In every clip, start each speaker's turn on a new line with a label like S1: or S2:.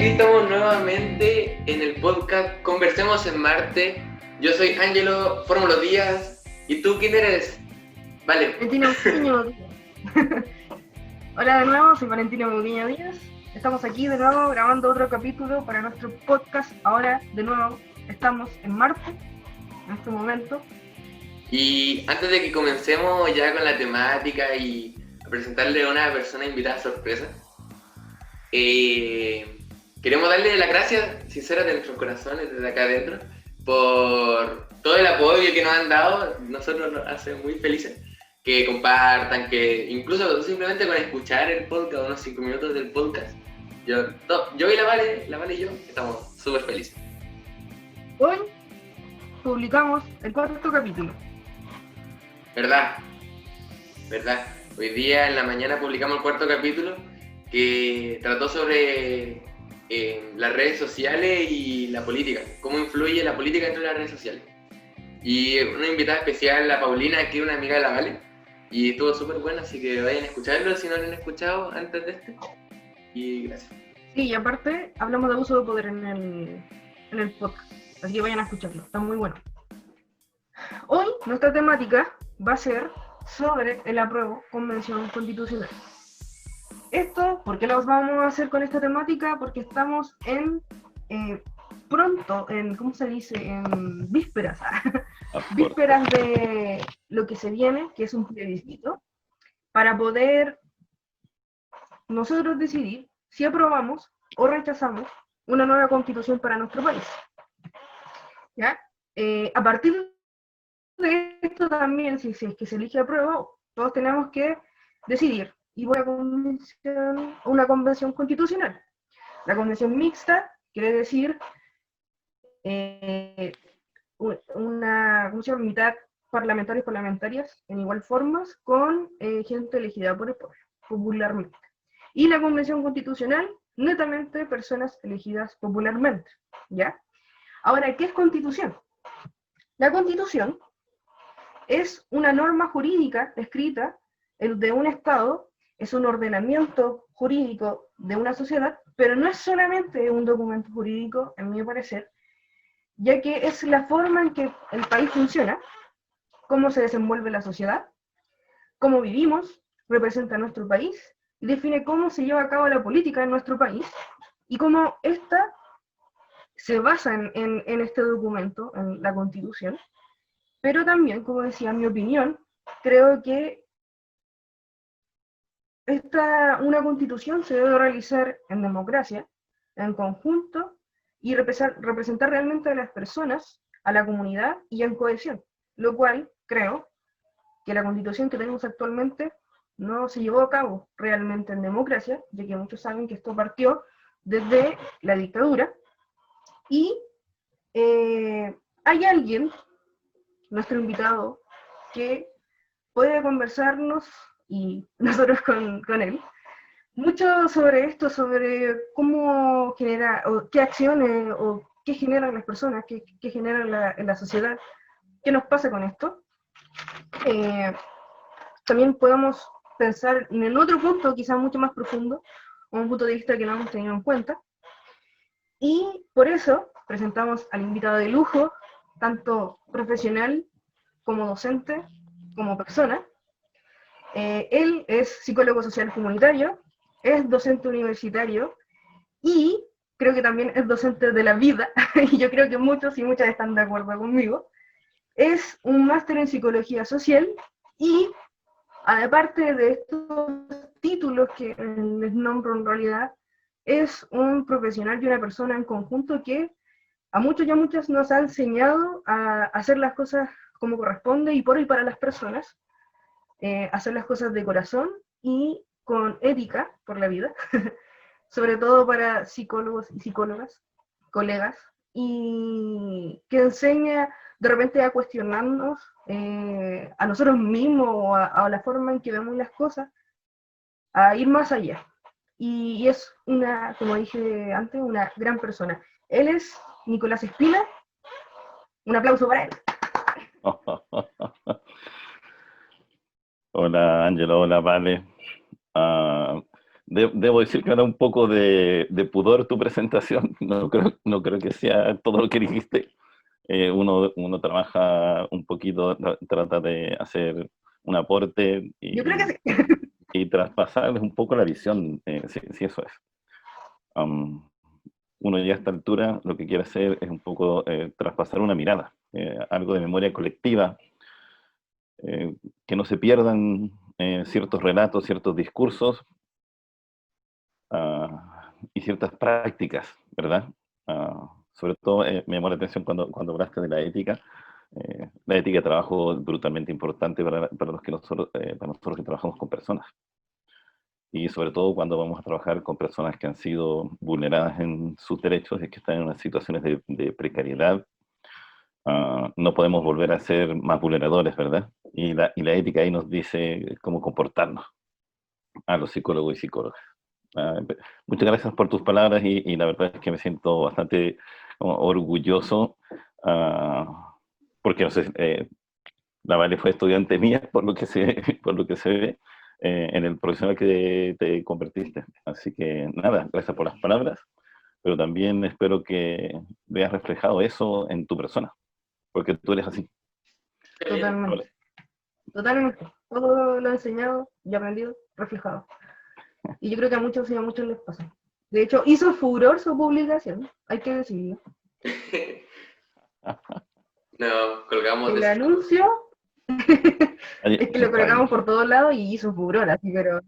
S1: aquí estamos nuevamente en el podcast Conversemos en Marte. Yo soy Ángelo Fórmulo Díaz. ¿Y tú quién eres? Vale.
S2: Valentino Moutinho Díaz. Hola de nuevo, soy Valentino Moutinho Díaz. Estamos aquí de nuevo grabando otro capítulo para nuestro podcast. Ahora, de nuevo, estamos en Marte, en este momento.
S1: Y antes de que comencemos ya con la temática y a presentarle a una persona invitada sorpresa, queremos darle las gracias sinceras de nuestros corazones desde acá adentro por todo el apoyo que nos han dado. Nosotros nos hace muy felices que compartan, que incluso simplemente con escuchar el podcast, unos 5 minutos del podcast, yo y la Vale y yo estamos súper felices.
S2: Hoy publicamos el cuarto capítulo.
S1: ¿Verdad? Hoy día en la mañana publicamos el cuarto capítulo que trató sobre las redes sociales y la política, cómo influye la política dentro de las redes sociales. Y una invitada especial, la Paulina, que es una amiga de la Vale, y estuvo súper buena, así que vayan a escucharlo si no lo han escuchado antes de este. Y gracias.
S2: Sí, y aparte hablamos de abuso de poder en el podcast, así que vayan a escucharlo, está muy bueno. Hoy nuestra temática va a ser sobre el apruebo Convención Constitucional. Esto, ¿por qué lo vamos a hacer con esta temática? Porque estamos pronto, ¿cómo se dice? En vísperas, vísperas de lo que se viene, que es un plebiscito, para poder nosotros decidir si aprobamos o rechazamos una nueva constitución para nuestro país. ¿Ya? A partir de esto también, si es que se elige apruebo, todos tenemos que decidir. Y voy a una convención constitucional. La convención mixta quiere decir una mitad parlamentarias en igual formas con gente elegida por el pueblo, popularmente. Y la convención constitucional, netamente personas elegidas popularmente. ¿Ya? Ahora, ¿qué es constitución? La constitución es una norma jurídica escrita de un Estado, es un ordenamiento jurídico de una sociedad, pero no es solamente un documento jurídico, en mi parecer, ya que es la forma en que el país funciona, cómo se desenvuelve la sociedad, cómo vivimos, representa nuestro país, y define cómo se lleva a cabo la política en nuestro país, y cómo esta se basa en este documento, en la Constitución. Pero también, como decía, en mi opinión, creo que una constitución se debe realizar en democracia, en conjunto, y representar realmente a las personas, a la comunidad y en cohesión. Lo cual creo que la constitución que tenemos actualmente no se llevó a cabo realmente en democracia, ya que muchos saben que esto partió desde la dictadura. Y hay alguien, nuestro invitado, que puede conversarnos, y nosotros con él, mucho sobre esto, sobre cómo genera, o qué acciones, o qué generan las personas, qué generan en la sociedad, qué nos pasa con esto. También podemos pensar en el otro punto, quizás mucho más profundo, un punto de vista que no hemos tenido en cuenta. Y por eso presentamos al invitado de lujo, tanto profesional como docente, como persona. Él es psicólogo social comunitario, es docente universitario y creo que también es docente de la vida, y yo creo que muchos y muchas están de acuerdo conmigo. Es un máster en psicología social y, aparte de estos títulos que les nombro en realidad, es un profesional y una persona en conjunto que a muchos y a muchas nos ha enseñado a hacer las cosas como corresponde y por y para las personas, hacer las cosas de corazón y con ética por la vida, sobre todo para psicólogos y psicólogas, colegas, y que enseña de repente a cuestionarnos a nosotros mismos o a la forma en que vemos las cosas, a ir más allá. Y es una, como dije antes, una gran persona. Él es Nicolás Espina. Un aplauso para él.
S3: Hola Ángelo, hola Vale. Debo decir que era un poco de pudor tu presentación. No creo que sea todo lo que dijiste. Uno trabaja un poquito, trata de hacer un aporte
S2: Yo creo que sí.
S3: y traspasarles un poco la visión, si eso es. Uno ya a esta altura lo que quiere hacer es un poco traspasar una mirada, algo de memoria colectiva, que no se pierdan ciertos relatos, ciertos discursos y ciertas prácticas, ¿verdad? Sobre todo me llamó la atención cuando hablaste de la ética de trabajo es brutalmente importante para para nosotros que trabajamos con personas. Y sobre todo cuando vamos a trabajar con personas que han sido vulneradas en sus derechos y que están en unas situaciones de precariedad, no podemos volver a ser más vulneradores, ¿verdad? Y la ética ahí nos dice cómo comportarnos a los psicólogos y psicólogas. Muchas gracias por tus palabras y la verdad es que me siento bastante orgulloso porque no sé, la Vale fue estudiante mía por lo que se ve en el profesional que te convertiste. Así que nada, gracias por las palabras, pero también espero que veas reflejado eso en tu persona, porque tú eres así.
S2: Totalmente.
S3: Vale.
S2: Totalmente. Todo lo he enseñado y aprendido, reflejado. Y yo creo que a muchos y a muchos les pasa. De hecho, hizo furor su publicación, hay que decirlo.
S1: No, colgamos
S2: El
S1: de
S2: anuncio es que lo colocamos por todos lados y hizo furor, así, pero...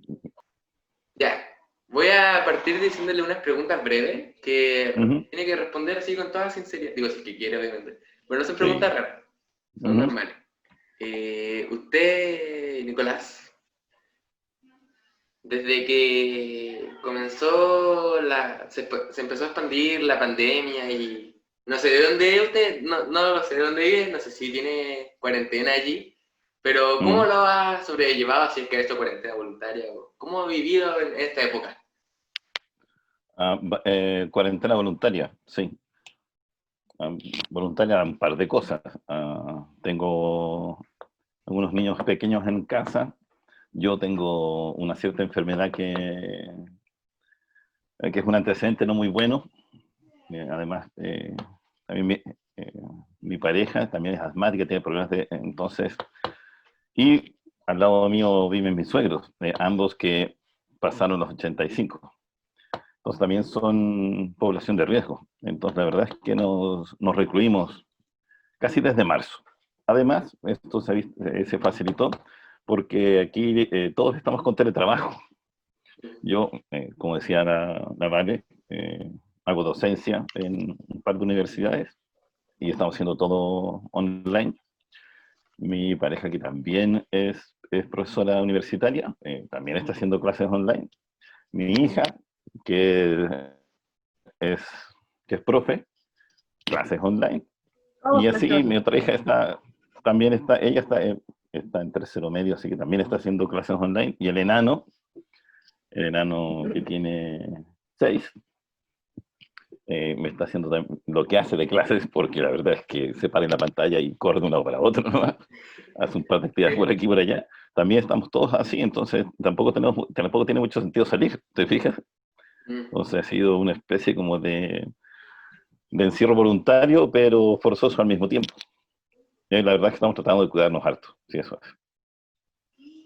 S1: Ya, voy a partir diciéndole unas preguntas breves que tiene que responder así con toda sinceridad. Digo, si es que quiere, obviamente. Pero no son preguntas raras, son normales. Usted, Nicolás, desde que comenzó se empezó a expandir la pandemia y no sé de dónde es usted, no sé de dónde vive, no sé si tiene cuarentena allí, pero ¿cómo lo ha sobrellevado si es que ha hecho cuarentena voluntaria? ¿Cómo ha vivido en esta época?
S3: Cuarentena voluntaria, sí. Voluntaria un par de cosas. Tengo algunos niños pequeños en casa. Yo tengo una cierta enfermedad que es un antecedente no muy bueno. Además, también mi pareja también es asmática, tiene problemas entonces, y al lado mío viven mis suegros, ambos que pasaron los 85. Entonces también son población de riesgo. Entonces la verdad es que nos recluimos casi desde marzo. Además, esto se facilitó porque aquí todos estamos con teletrabajo. Yo, como decía la Vale, hago docencia en un par de universidades y estamos haciendo todo online. Mi pareja, que también es profesora universitaria, también está haciendo clases online. Mi hija, que es, que es profe, clases online.
S2: Oh,
S3: Y así mi otra hija está en tercero medio, así que también está haciendo clases online. Y el enano que tiene 6, me está haciendo lo que hace de clases, porque la verdad es que se para en la pantalla y corre de una para otra, ¿no? Hace un par de actividades por aquí y por allá. También estamos todos así, entonces tampoco tiene mucho sentido salir, ¿te fijas? Entonces ha sido una especie como de encierro voluntario, pero forzoso al mismo tiempo. Y la verdad es que estamos tratando de cuidarnos harto, sí, eso es.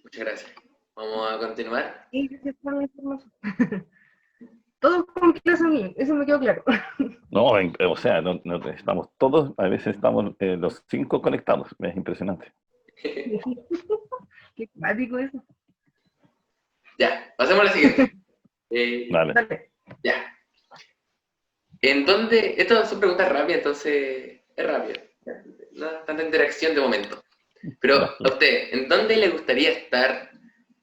S1: Muchas gracias. Vamos a continuar.
S2: Sí, gracias por la información. Todos con clase online, eso me quedó claro.
S3: No, o sea, estamos todos, a veces estamos los 5 conectados, es impresionante.
S2: Qué clásico eso.
S1: Ya, pasemos a la siguiente.
S3: Dale.
S1: Ya. ¿En dónde? Estas son preguntas rápidas, entonces es rápido. No tanta interacción de momento. Pero
S3: Dale.
S1: a usted, ¿en dónde le gustaría estar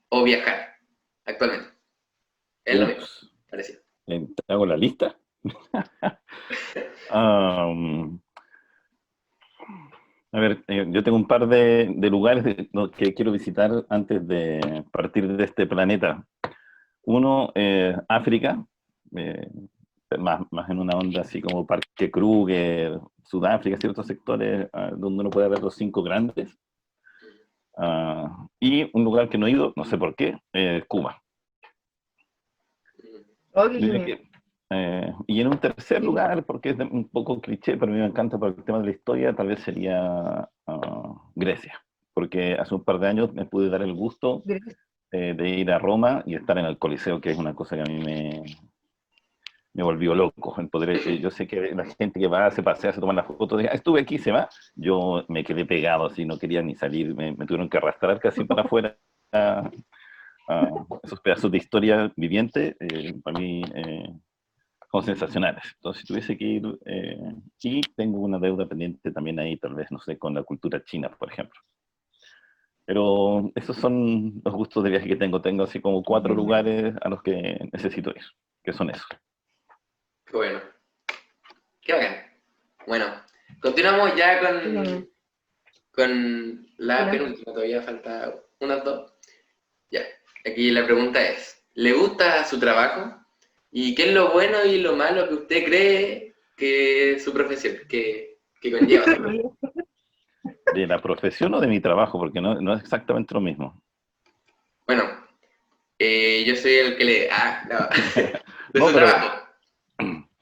S1: o viajar actualmente? Es lo mismo, parecido.
S3: ¿Te hago la lista? A ver, yo tengo un par de lugares que quiero visitar antes de partir de este planeta. Uno, África, más en una onda así como Parque Kruger, Sudáfrica, ciertos sectores donde uno puede ver los 5 grandes. Y un lugar que no he ido, no sé por qué, Cuba.
S2: Oh, qué
S3: Mira
S2: genial.
S3: que, y en un tercer lugar, porque es un poco cliché, pero a mí me encanta por el tema de la historia, tal vez sería Grecia. Porque hace un par de años me pude dar el gusto
S2: Grecia.
S3: de ir a Roma y estar en el Coliseo, que es una cosa que a mí me volvió loco. El poder, yo sé que la gente que va, se pasea, se toma las fotos, dice, "Ah, estuve aquí, se va". Yo me quedé pegado así, no quería ni salir, me tuvieron que arrastrar casi para afuera. Esos pedazos de historia viviente, para mí son sensacionales. Entonces, si tuviese que ir, y tengo una deuda pendiente también ahí, tal vez, no sé, con la cultura china, por ejemplo. Pero esos son los gustos de viaje que tengo. Tengo así como 4
S2: Genial.
S3: lugares a los que necesito ir, que son esos.
S1: Qué bueno, qué bacán. Bueno, continuamos ya
S2: Qué genial.
S1: con la
S2: Adelante.
S1: penúltima, todavía falta unas dos. Ya, aquí la pregunta es, ¿le gusta su trabajo? ¿Y qué es lo bueno y lo malo que usted cree que es su profesión, que conlleva su profesión?
S3: ¿De la profesión o de mi trabajo? Porque no es exactamente lo mismo.
S1: Bueno, yo soy el que le... no, de
S3: No,
S1: su
S3: pero
S1: trabajo.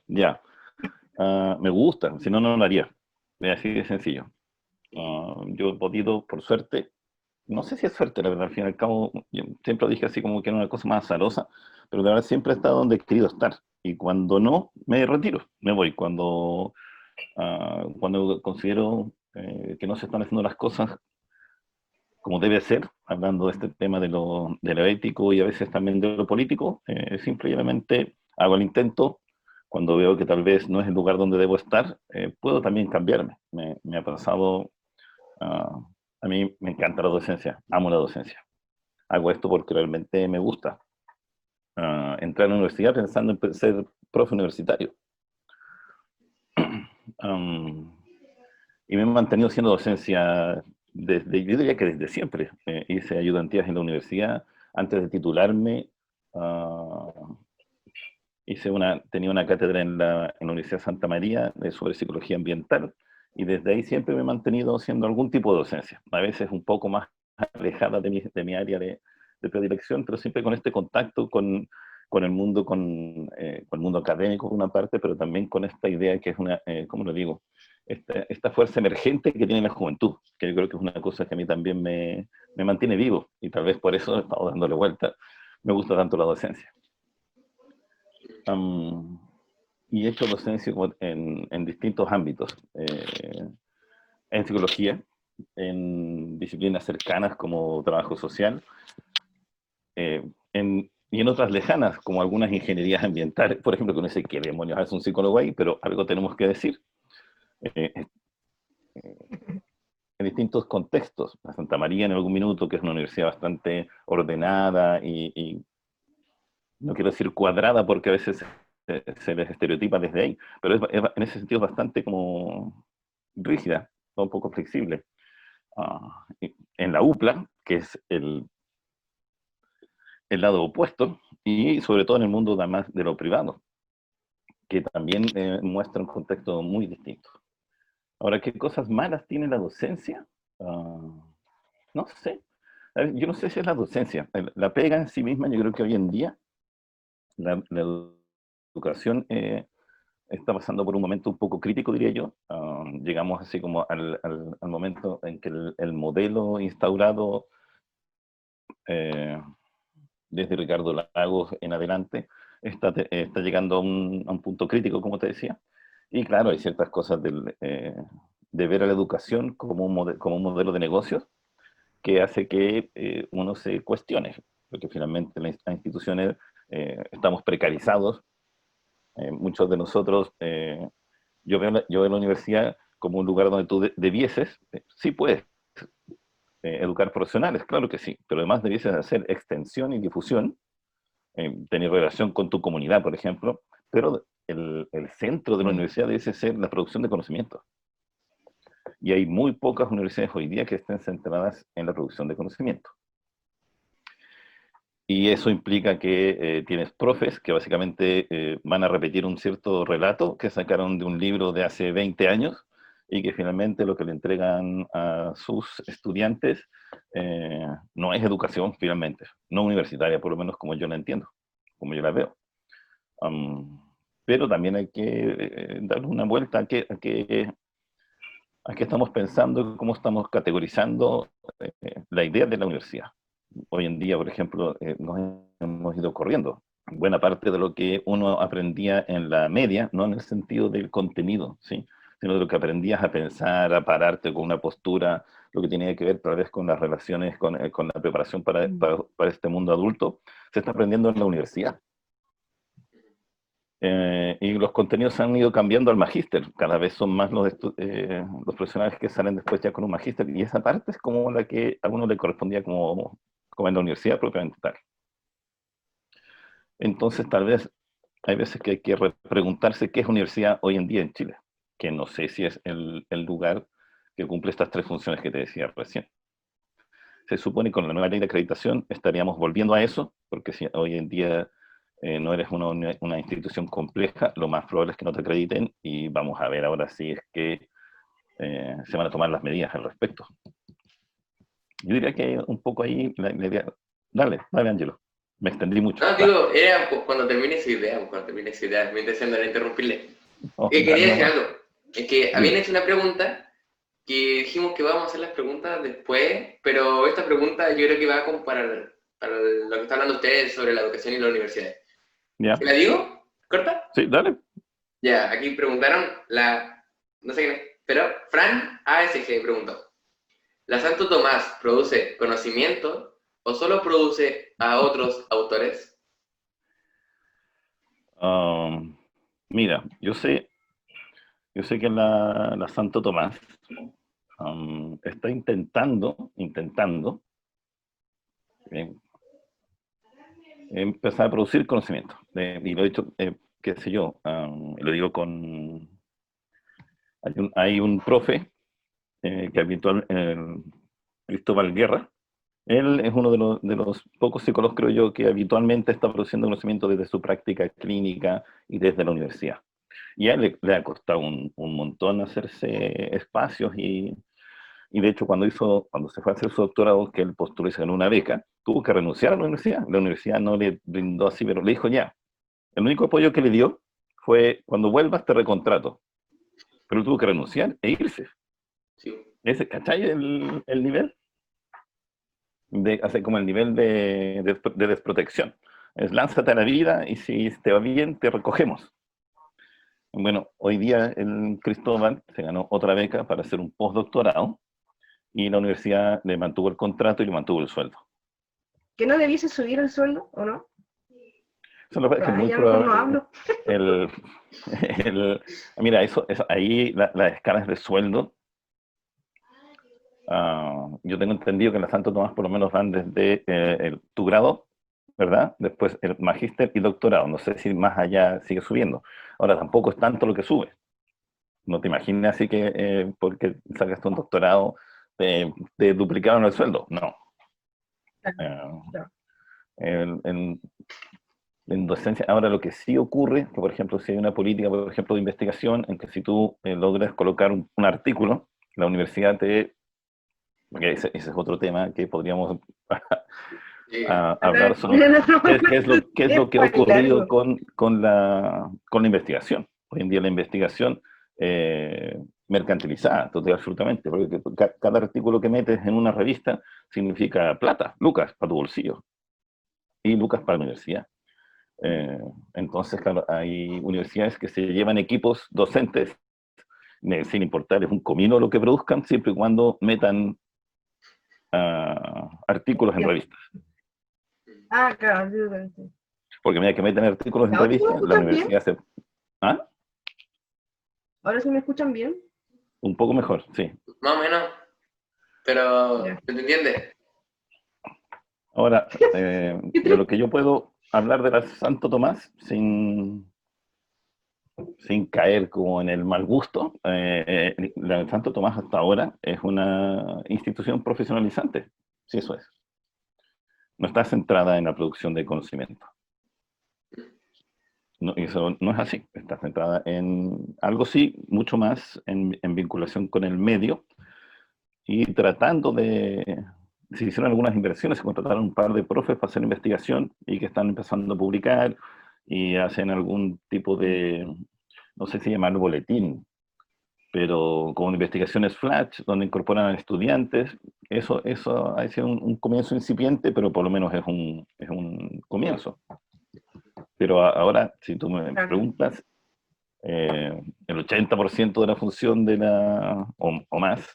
S3: ya. Me gusta, si no, no lo haría. Es así de sencillo. Yo he podido, por suerte, no sé si es suerte, la verdad, al fin y al cabo, yo siempre lo dije así como que era una cosa más azarosa, pero la verdad siempre he estado donde he querido estar. Y cuando no, me retiro, me voy. Cuando considero que no se están haciendo las cosas como debe ser, hablando de este tema de lo ético y a veces también de lo político, simplemente hago el intento. Cuando veo que tal vez no es el lugar donde debo estar, puedo también cambiarme. Me ha pasado, ah, a mí me encanta la docencia, amo la docencia. Hago esto porque realmente me gusta. Entrar a la universidad pensando en ser profe universitario. Um, y me he mantenido haciendo docencia yo diría que desde siempre. Hice ayudantías en la universidad. Antes de titularme, uh, tenía una cátedra en la Universidad de Santa María sobre psicología ambiental, y desde ahí siempre me he mantenido haciendo algún tipo de docencia. A veces un poco más alejada de mi área de predilección, pero siempre con este contacto con el mundo académico, por una parte, pero también con esta idea que es ¿cómo lo digo? Esta fuerza emergente que tiene la juventud, que yo creo que es una cosa que a mí también me mantiene vivo, y tal vez por eso he estado dándole vuelta. Me gusta tanto la docencia. Um, y he hecho docencia en distintos ámbitos, en psicología, en disciplinas cercanas como trabajo social, y en otras lejanas, como algunas ingenierías ambientales, por ejemplo, que no sé qué demonios hace un psicólogo ahí, pero algo tenemos que decir. Eh, en distintos contextos. La Santa María en algún minuto, que es una universidad bastante ordenada y no quiero decir cuadrada porque a veces se les estereotipa desde ahí, pero en ese sentido es bastante como rígida, un poco flexible. En la UPLA, que es el lado opuesto, y sobre todo en el mundo además de lo privado, que también muestra un contexto muy distinto. Ahora, ¿qué cosas malas tiene la docencia? No sé. A ver, yo no sé si es la docencia. La pega en sí misma, yo creo que hoy en día la educación está pasando por un momento un poco crítico, diría yo. Llegamos así como al momento en que el modelo instaurado eh, desde Ricardo Lagos en adelante está llegando a un punto crítico, como te decía. Y claro, hay ciertas cosas de ver a la educación como un modelo de negocios que hace que uno se cuestione, porque finalmente las instituciones estamos precarizados. Muchos de nosotros, yo veo la universidad como un lugar donde tú debieses, sí puedes educar profesionales, claro que sí, pero además debieses hacer extensión y difusión, tener relación con tu comunidad, por ejemplo, pero el centro de la
S2: Mm.
S3: universidad debe ser la producción de conocimiento. Y hay muy pocas universidades hoy día que estén centradas en la producción de conocimiento. Y eso implica que tienes profes que básicamente van a repetir un cierto relato que sacaron de un libro de hace 20 años, y que finalmente lo que le entregan a sus estudiantes no es educación finalmente, no universitaria, por lo menos como yo la entiendo, como yo la veo. Pero también hay que darle una vuelta a qué estamos pensando, cómo estamos categorizando la idea de la universidad. Hoy en día, por ejemplo, nos hemos ido corriendo. Buena parte de lo que uno aprendía en la media, no en el sentido del contenido, ¿sí? Sino de lo que aprendías a pensar, a pararte con una postura, lo que tenía que ver tal vez con las relaciones, con la preparación para este mundo adulto, se está aprendiendo en la universidad. Y los contenidos han ido cambiando al magíster. Cada vez son más los profesionales que salen después ya con un magíster. Y esa parte es como la que a uno le correspondía como en la universidad propiamente tal. Entonces, tal vez hay veces que hay que preguntarse qué es universidad hoy en día en Chile, que no sé si es el lugar que cumple estas tres funciones que te decía recién. Se supone que con la nueva ley de acreditación estaríamos volviendo a eso, porque si hoy en día no eres una institución compleja, lo más probable es que no te acrediten y vamos a ver ahora si es que se van a tomar las medidas al respecto. Yo diría que un poco ahí la idea... Dale, Ángelo. Me extendí mucho.
S1: No, digo, era pues, cuando termine su idea, mi intención no era interrumpirle.
S3: Oh,
S1: Quería decir
S3: no.
S1: algo, es que habían hecho una pregunta que dijimos que vamos a hacer las preguntas después, pero esta pregunta yo creo que va como para lo que está hablando usted sobre la educación y la universidad.
S3: ¿Ya?
S1: ¿La digo? ¿Corta?
S3: Sí, dale.
S1: Ya, aquí preguntaron no sé quién es, pero Fran ASG preguntó, ¿la Santo Tomás produce conocimiento o solo produce a otros autores?
S3: Mira, yo sé que la Santo Tomás está intentando eh, empezar a producir conocimiento. Y lo he dicho, qué sé yo, lo digo con... Hay un profe que habitual, Cristóbal Guerra. Él es uno de los pocos psicólogos, creo yo, que habitualmente está produciendo conocimiento desde su práctica clínica y desde la universidad. Y a él le ha costado un montón hacerse espacios y de hecho cuando se fue a hacer su doctorado, que él postuló y se ganó una beca, tuvo que renunciar a la universidad. La universidad no le brindó así, pero le dijo ya. El único apoyo que le dio fue, cuando vuelvas te recontrato. Pero él tuvo que renunciar e irse.
S1: Sí.
S3: ¿Cachai el nivel? Hace como el nivel de desprotección. Es lánzate a la vida y si te va bien, te recogemos. Bueno, hoy día el Cristóbal se ganó otra beca para hacer un postdoctorado y la universidad le mantuvo el contrato y le mantuvo el sueldo.
S2: ¿Que no debiese subir el sueldo o no?
S3: Eso es que es muy
S2: Ya mejor no
S3: probable.
S2: hablo.
S3: Mira, ahí las escalas de sueldo, yo tengo entendido que en la Santo Tomás por lo menos van desde tu grado, ¿verdad? Después el magíster y doctorado. No sé si más allá sigue subiendo. Ahora, tampoco es tanto lo que sube. No te imaginas así que porque sacaste un doctorado te duplicaron el sueldo. No. En docencia, ahora lo que sí ocurre, que por ejemplo si hay una política, por ejemplo, de investigación, en que si tú logras colocar un artículo, la universidad porque ese es otro tema que podríamos hablar sobre, qué es lo que ha ocurrido con la investigación. Hoy en día la investigación mercantilizada, total, absolutamente, porque cada artículo que metes en una revista significa plata, lucas para tu bolsillo y lucas para la universidad. Entonces, claro, hay universidades que se llevan equipos docentes, sin importar, es un comino lo que produzcan, siempre y cuando metan artículos en revistas.
S2: Claro, sí.
S3: Porque mira que meten artículos en
S2: ¿Ahora sí me
S3: revistas, la
S2: escuchan
S3: universidad
S2: bien?
S3: se... ¿Ah?
S2: ¿Ahora sí me escuchan bien?
S3: Un poco mejor, sí.
S1: Más o menos, pero
S2: Ya.
S1: ¿se entiende?
S3: Ahora, de lo que yo puedo hablar de la Santo Tomás sin caer como en el mal gusto, la Santo Tomás hasta ahora es una institución profesionalizante, sí, eso es. No está centrada en la producción de conocimiento. No, eso no es así, está centrada en algo sí, mucho más en vinculación con el medio y tratando se hicieron algunas inversiones, se contrataron un par de profes para hacer investigación y que están empezando a publicar y hacen algún tipo de, no sé si llamarlo boletín, pero con investigaciones flash, donde incorporan a estudiantes. Eso ha sido un comienzo incipiente, pero por lo menos es un comienzo. Pero ahora, si tú me preguntas, el 80% de la función o más,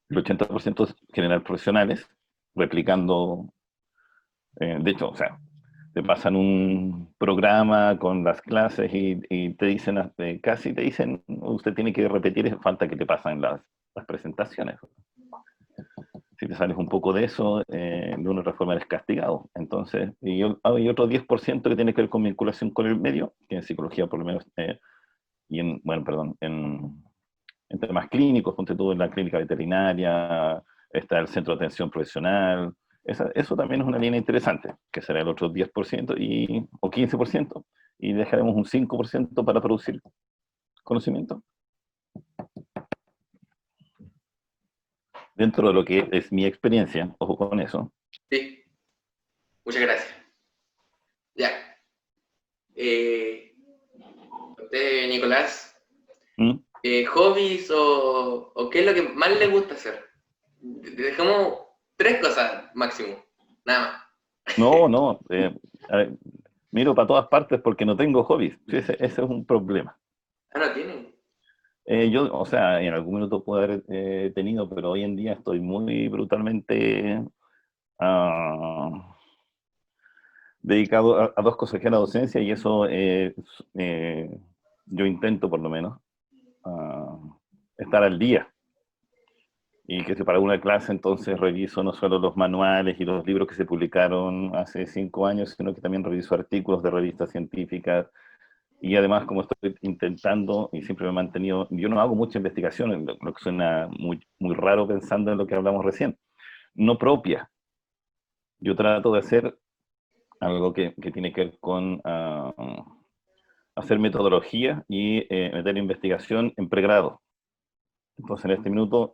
S3: el 80% es generar profesionales, replicando, de hecho, o sea, te pasan un programa con las clases y te dicen, casi te dicen, usted tiene que repetir, falta que te pasan las presentaciones. Si te sales un poco de eso, de una otra forma eres castigado. Entonces, hay otro 10% que tiene que ver con vinculación con el medio, que en psicología por lo menos, y en temas clínicos, ponte tú en la clínica veterinaria, está el centro de atención profesional. Eso también es una línea interesante, que será el otro 10% o 15%, y dejaremos un 5% para producir conocimiento. Dentro de lo que es mi experiencia, ojo con eso.
S1: Sí, muchas gracias. Ya. Usted, Nicolás, ¿hobbies o qué es lo que más le gusta hacer? Dejemos 3 cosas máximo, nada más.
S3: No, a ver, miro para todas partes porque no tengo hobbies. Ese es un problema.
S1: Ah, ¿no tienen?
S3: Yo, o sea, en algún minuto puedo haber tenido, pero hoy en día estoy muy brutalmente dedicado a 2 cosas, que es la docencia, y eso yo intento por lo menos estar al día. Y que si para una clase entonces reviso no solo los manuales y los libros que se publicaron hace 5 años, sino que también reviso artículos de revistas científicas. Y además, como estoy intentando, y siempre me he mantenido, yo no hago mucha investigación, lo que suena muy, muy raro pensando en lo que hablamos recién, no propia. Yo trato de hacer algo que tiene que ver con hacer metodología y meter investigación en pregrado. Entonces, en este minuto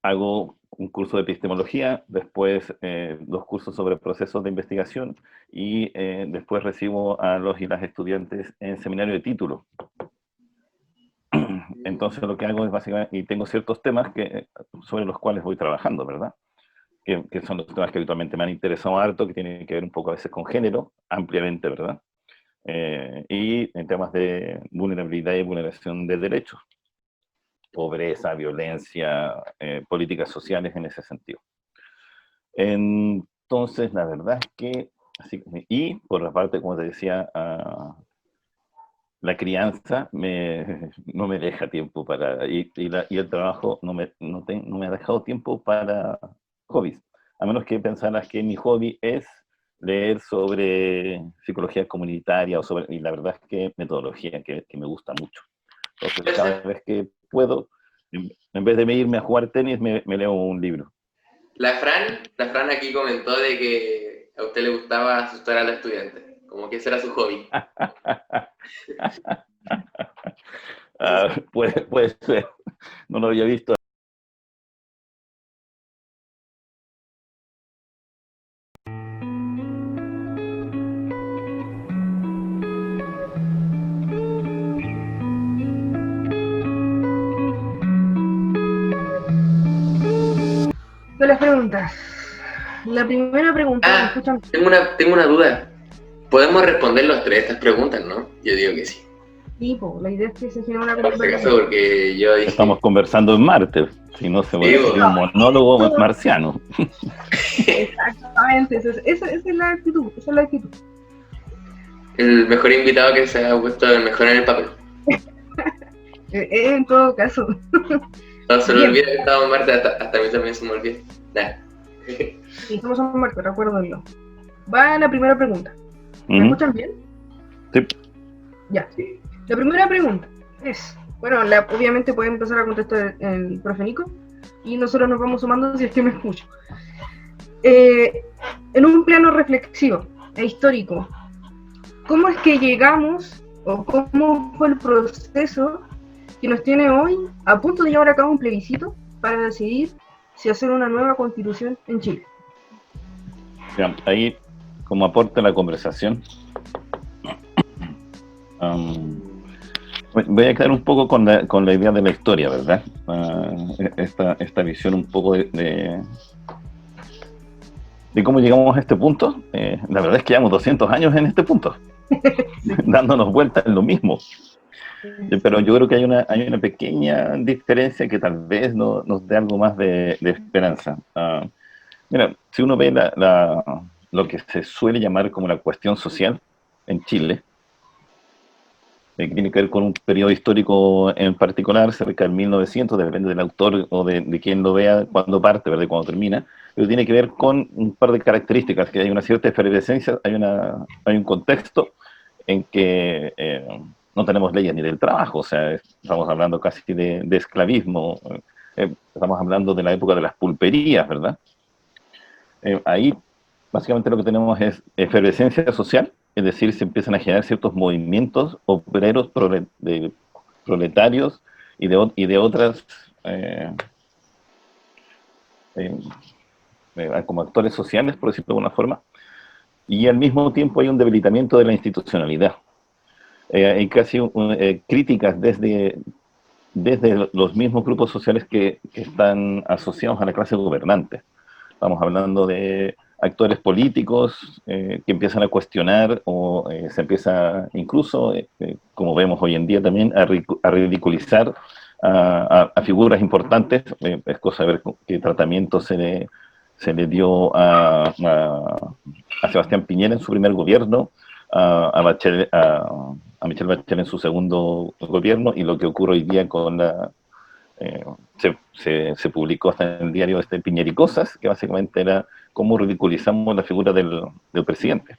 S3: hago un curso de epistemología, después 2 cursos sobre procesos de investigación, y después recibo a los y las estudiantes en seminario de título. Entonces lo que hago es básicamente, y tengo ciertos temas sobre los cuales voy trabajando, ¿verdad? Que son los temas que habitualmente me han interesado harto, que tienen que ver un poco a veces con género, ampliamente, ¿verdad? Y en temas de vulnerabilidad y vulneración de derechos. Pobreza, violencia, políticas sociales en ese sentido. Entonces, la verdad es que, y por la parte, como te decía, la crianza no me deja tiempo y el trabajo no me ha dejado tiempo para hobbies, a menos que pensaras que mi hobby es leer sobre psicología comunitaria, y la verdad es que metodología, que me gusta mucho. Entonces, cada vez que puedo, en vez de irme a jugar tenis, me leo un libro.
S1: La Fran aquí comentó de que a usted le gustaba asustar a los estudiantes, como que ese era su hobby.
S3: Puede ser, no lo había visto.
S2: De las preguntas. La primera pregunta, ¿me escuchan?
S1: Tengo una duda. Podemos responder los 3 estas preguntas, ¿no? Yo digo que sí.
S2: Sí, la idea es que se genere una
S1: conversación. Porque yo dije...
S3: Estamos conversando en Marte, si no se vuelve un monólogo marciano.
S2: Exactamente, esa es la actitud,
S1: El mejor invitado que se ha puesto el mejor en el papel.
S2: En todo caso.
S1: No se me olvida que estaba en Marte, hasta a mí también se me olvida.
S2: Sí, estamos en Marte, recuérdenlo. Va la primera pregunta. ¿Me escuchan bien?
S3: Sí.
S2: Ya. La primera pregunta es, bueno, obviamente puede empezar a contestar el profe Nico, y nosotros nos vamos sumando si es que me escucho. En un plano reflexivo e histórico, ¿cómo es que llegamos, o cómo fue el proceso que nos tiene hoy a punto de llevar a cabo un plebiscito para decidir si hacer una nueva constitución en Chile?
S3: Ahí, como aporte a la conversación. Voy a quedar un poco con la idea de la historia, ¿verdad? Esta visión un poco de cómo llegamos a este punto. La verdad es que llevamos 200 años en este punto, dándonos vueltas en lo mismo. Pero yo creo que hay una pequeña diferencia que tal vez nos dé algo más de esperanza. Mira, si uno ve lo que se suele llamar como la cuestión social en Chile, que tiene que ver con un periodo histórico en particular, cerca del 1900, depende del autor o de quien lo vea, cuando parte, ¿verdad? Cuando termina, pero tiene que ver con un par de características, que hay una cierta efervescencia, hay un contexto en que no tenemos leyes ni del trabajo, o sea, estamos hablando casi de esclavismo, estamos hablando de la época de las pulperías, ¿verdad? Ahí básicamente lo que tenemos es efervescencia social, es decir, se empiezan a generar ciertos movimientos obreros proletarios y de otras como actores sociales, por decirlo de alguna forma, y al mismo tiempo hay un debilitamiento de la institucionalidad. Hay casi críticas desde los mismos grupos sociales que están asociados a la clase gobernante. Estamos hablando de actores políticos que empiezan a cuestionar o se empieza incluso, como vemos hoy en día también, a ridiculizar a figuras importantes. Es cosa de ver qué tratamiento se le dio a Sebastián Piñera en su primer gobierno, a Michelle Bachelet en su segundo gobierno, y lo que ocurre hoy día con se publicó hasta en el diario Piñericosas, que básicamente era cómo ridiculizamos la figura del presidente.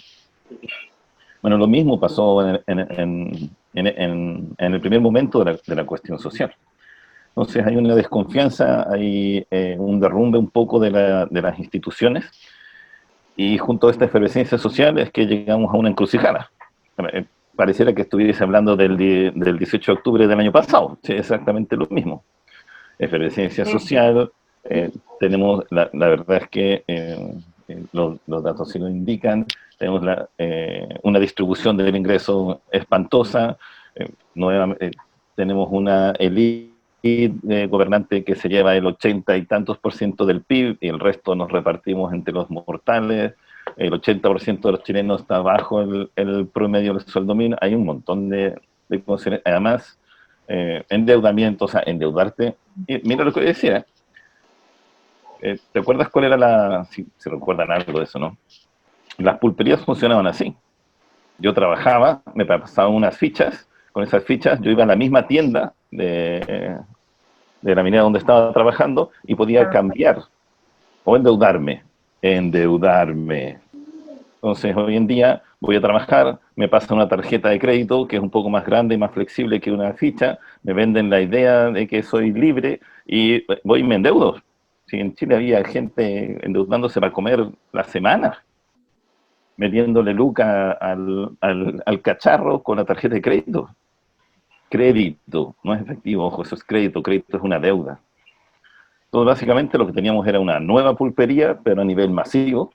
S3: Bueno, lo mismo pasó en el primer momento de la cuestión social. Entonces hay una desconfianza, hay un derrumbe un poco de las instituciones, y junto a esta efervescencia social es que llegamos a una encrucijada. Pareciera que estuviese hablando del 18 de octubre del año pasado, sí, exactamente lo mismo. Efervescencia social, tenemos, la verdad es que los datos sí lo indican, tenemos una distribución del ingreso espantosa, tenemos una élite gobernante que se lleva el 80 y tantos % del PIB, y el resto nos repartimos entre los mortales. El 80% de los chilenos está bajo el promedio del sueldo mínimo. Hay un montón de condiciones. Además, endeudamiento, o sea, endeudarte. Y mira lo que decía. ¿Te acuerdas cuál era si recuerdan algo de eso, no? Las pulperías funcionaban así. Yo trabajaba, me pasaban unas fichas, con esas fichas yo iba a la misma tienda de la minera donde estaba trabajando y podía cambiar o endeudarme. Entonces hoy en día voy a trabajar, me pasa una tarjeta de crédito que es un poco más grande y más flexible que una ficha, me venden la idea de que soy libre y voy y me endeudo. Si en Chile había gente endeudándose para comer la semana, metiéndole luca al cacharro con la tarjeta de crédito. Crédito, no es efectivo, ojo, eso es crédito es una deuda. Entonces básicamente lo que teníamos era una nueva pulpería, pero a nivel masivo,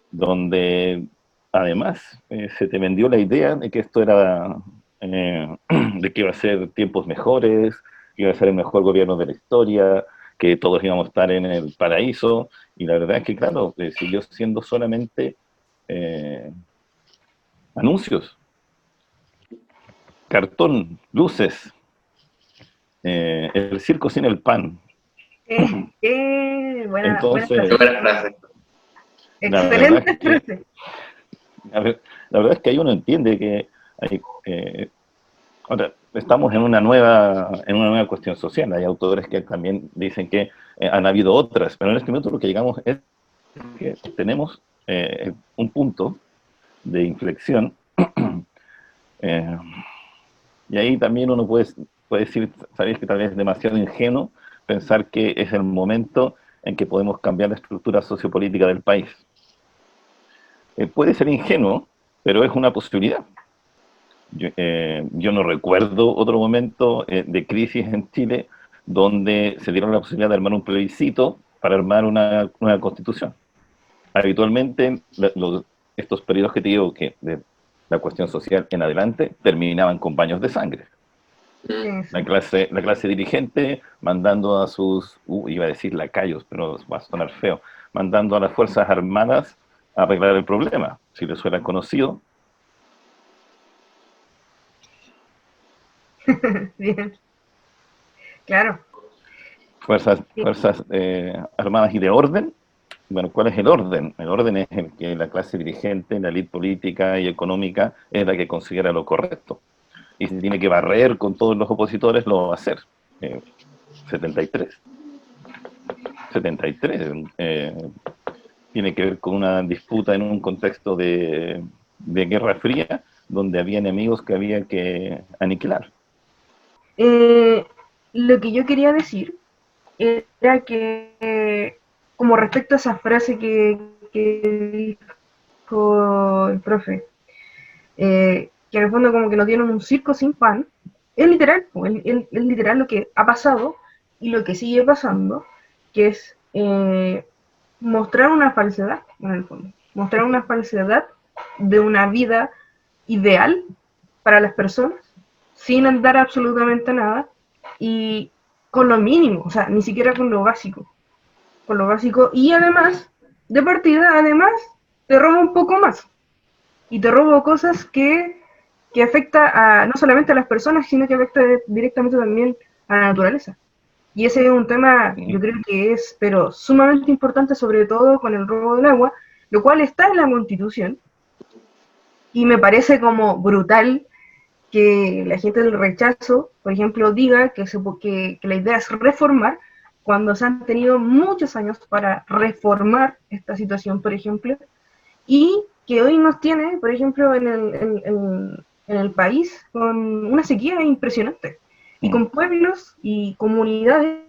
S3: donde además se te vendió la idea de que esto era, de que iba a ser tiempos mejores, que iba a ser el mejor gobierno de la historia, que todos íbamos a estar en el paraíso, y la verdad es que, claro, siguió siendo solamente anuncios, cartón, luces, el circo sin el pan.
S2: Entonces,
S1: buena frase.
S2: Excelente frase.
S3: La verdad es que ahí uno entiende que ahora, estamos en una nueva cuestión social. Hay autores que también dicen que han habido otras, pero en este momento lo que llegamos es que tenemos un punto de inflexión, y ahí también uno puede decir, sabéis que tal vez es demasiado ingenuo pensar que es el momento en que podemos cambiar la estructura sociopolítica del país. Puede ser ingenuo, pero es una posibilidad. Yo no recuerdo otro momento de crisis en Chile donde se dieron la posibilidad de armar un plebiscito para armar una constitución. Habitualmente estos periodos que te digo que de la cuestión social en adelante terminaban con baños de sangre. La clase dirigente mandando a sus, iba a decir lacayos, pero va a sonar feo, mandando a las Fuerzas Armadas a arreglar el problema, si les fuera conocido.
S2: Bien, claro.
S3: Fuerzas Armadas y de orden. Bueno, ¿cuál es el orden? El orden es el que la clase dirigente, la élite política y económica es la que considera lo correcto. Y si tiene que barrer con todos los opositores, lo va a hacer. 73. 73. Tiene que ver con una disputa en un contexto de Guerra Fría, donde había enemigos que había que aniquilar.
S2: Lo que yo quería decir era que, como respecto a esa frase que dijo el profe, que en el fondo como que nos dieron un circo sin pan, es literal, es literal lo que ha pasado y lo que sigue pasando, que es mostrar una falsedad, en el fondo, mostrar una falsedad de una vida ideal para las personas, sin dar absolutamente nada, y con lo mínimo, o sea, ni siquiera con lo básico, y además, de partida, además, te robo un poco más, y te robo cosas que afecta a, no solamente a las personas, sino que afecta directamente también a la naturaleza. Y ese es un tema, yo creo que es, pero sumamente importante, sobre todo con el robo del agua, lo cual está en la Constitución, y me parece como brutal que la gente del rechazo, por ejemplo, diga que la idea es reformar, cuando se han tenido muchos años para reformar esta situación, por ejemplo, y que hoy nos tiene, por ejemplo, en el país con una sequía impresionante, y con pueblos y comunidades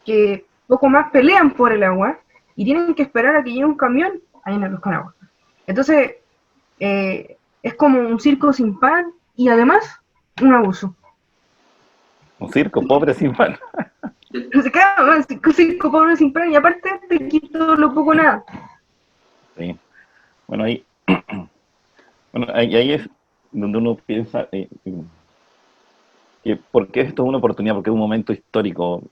S2: que poco más pelean por el agua y tienen que esperar a que llegue un camión a llenarlos con agua. Entonces, es como un circo sin pan y además un abuso.
S3: Un circo pobre sin pan.
S2: Claro, un circo pobre sin pan y aparte te quito lo poco nada.
S3: Sí. Bueno, ahí es donde uno piensa que porque esto es una oportunidad, porque es un momento histórico.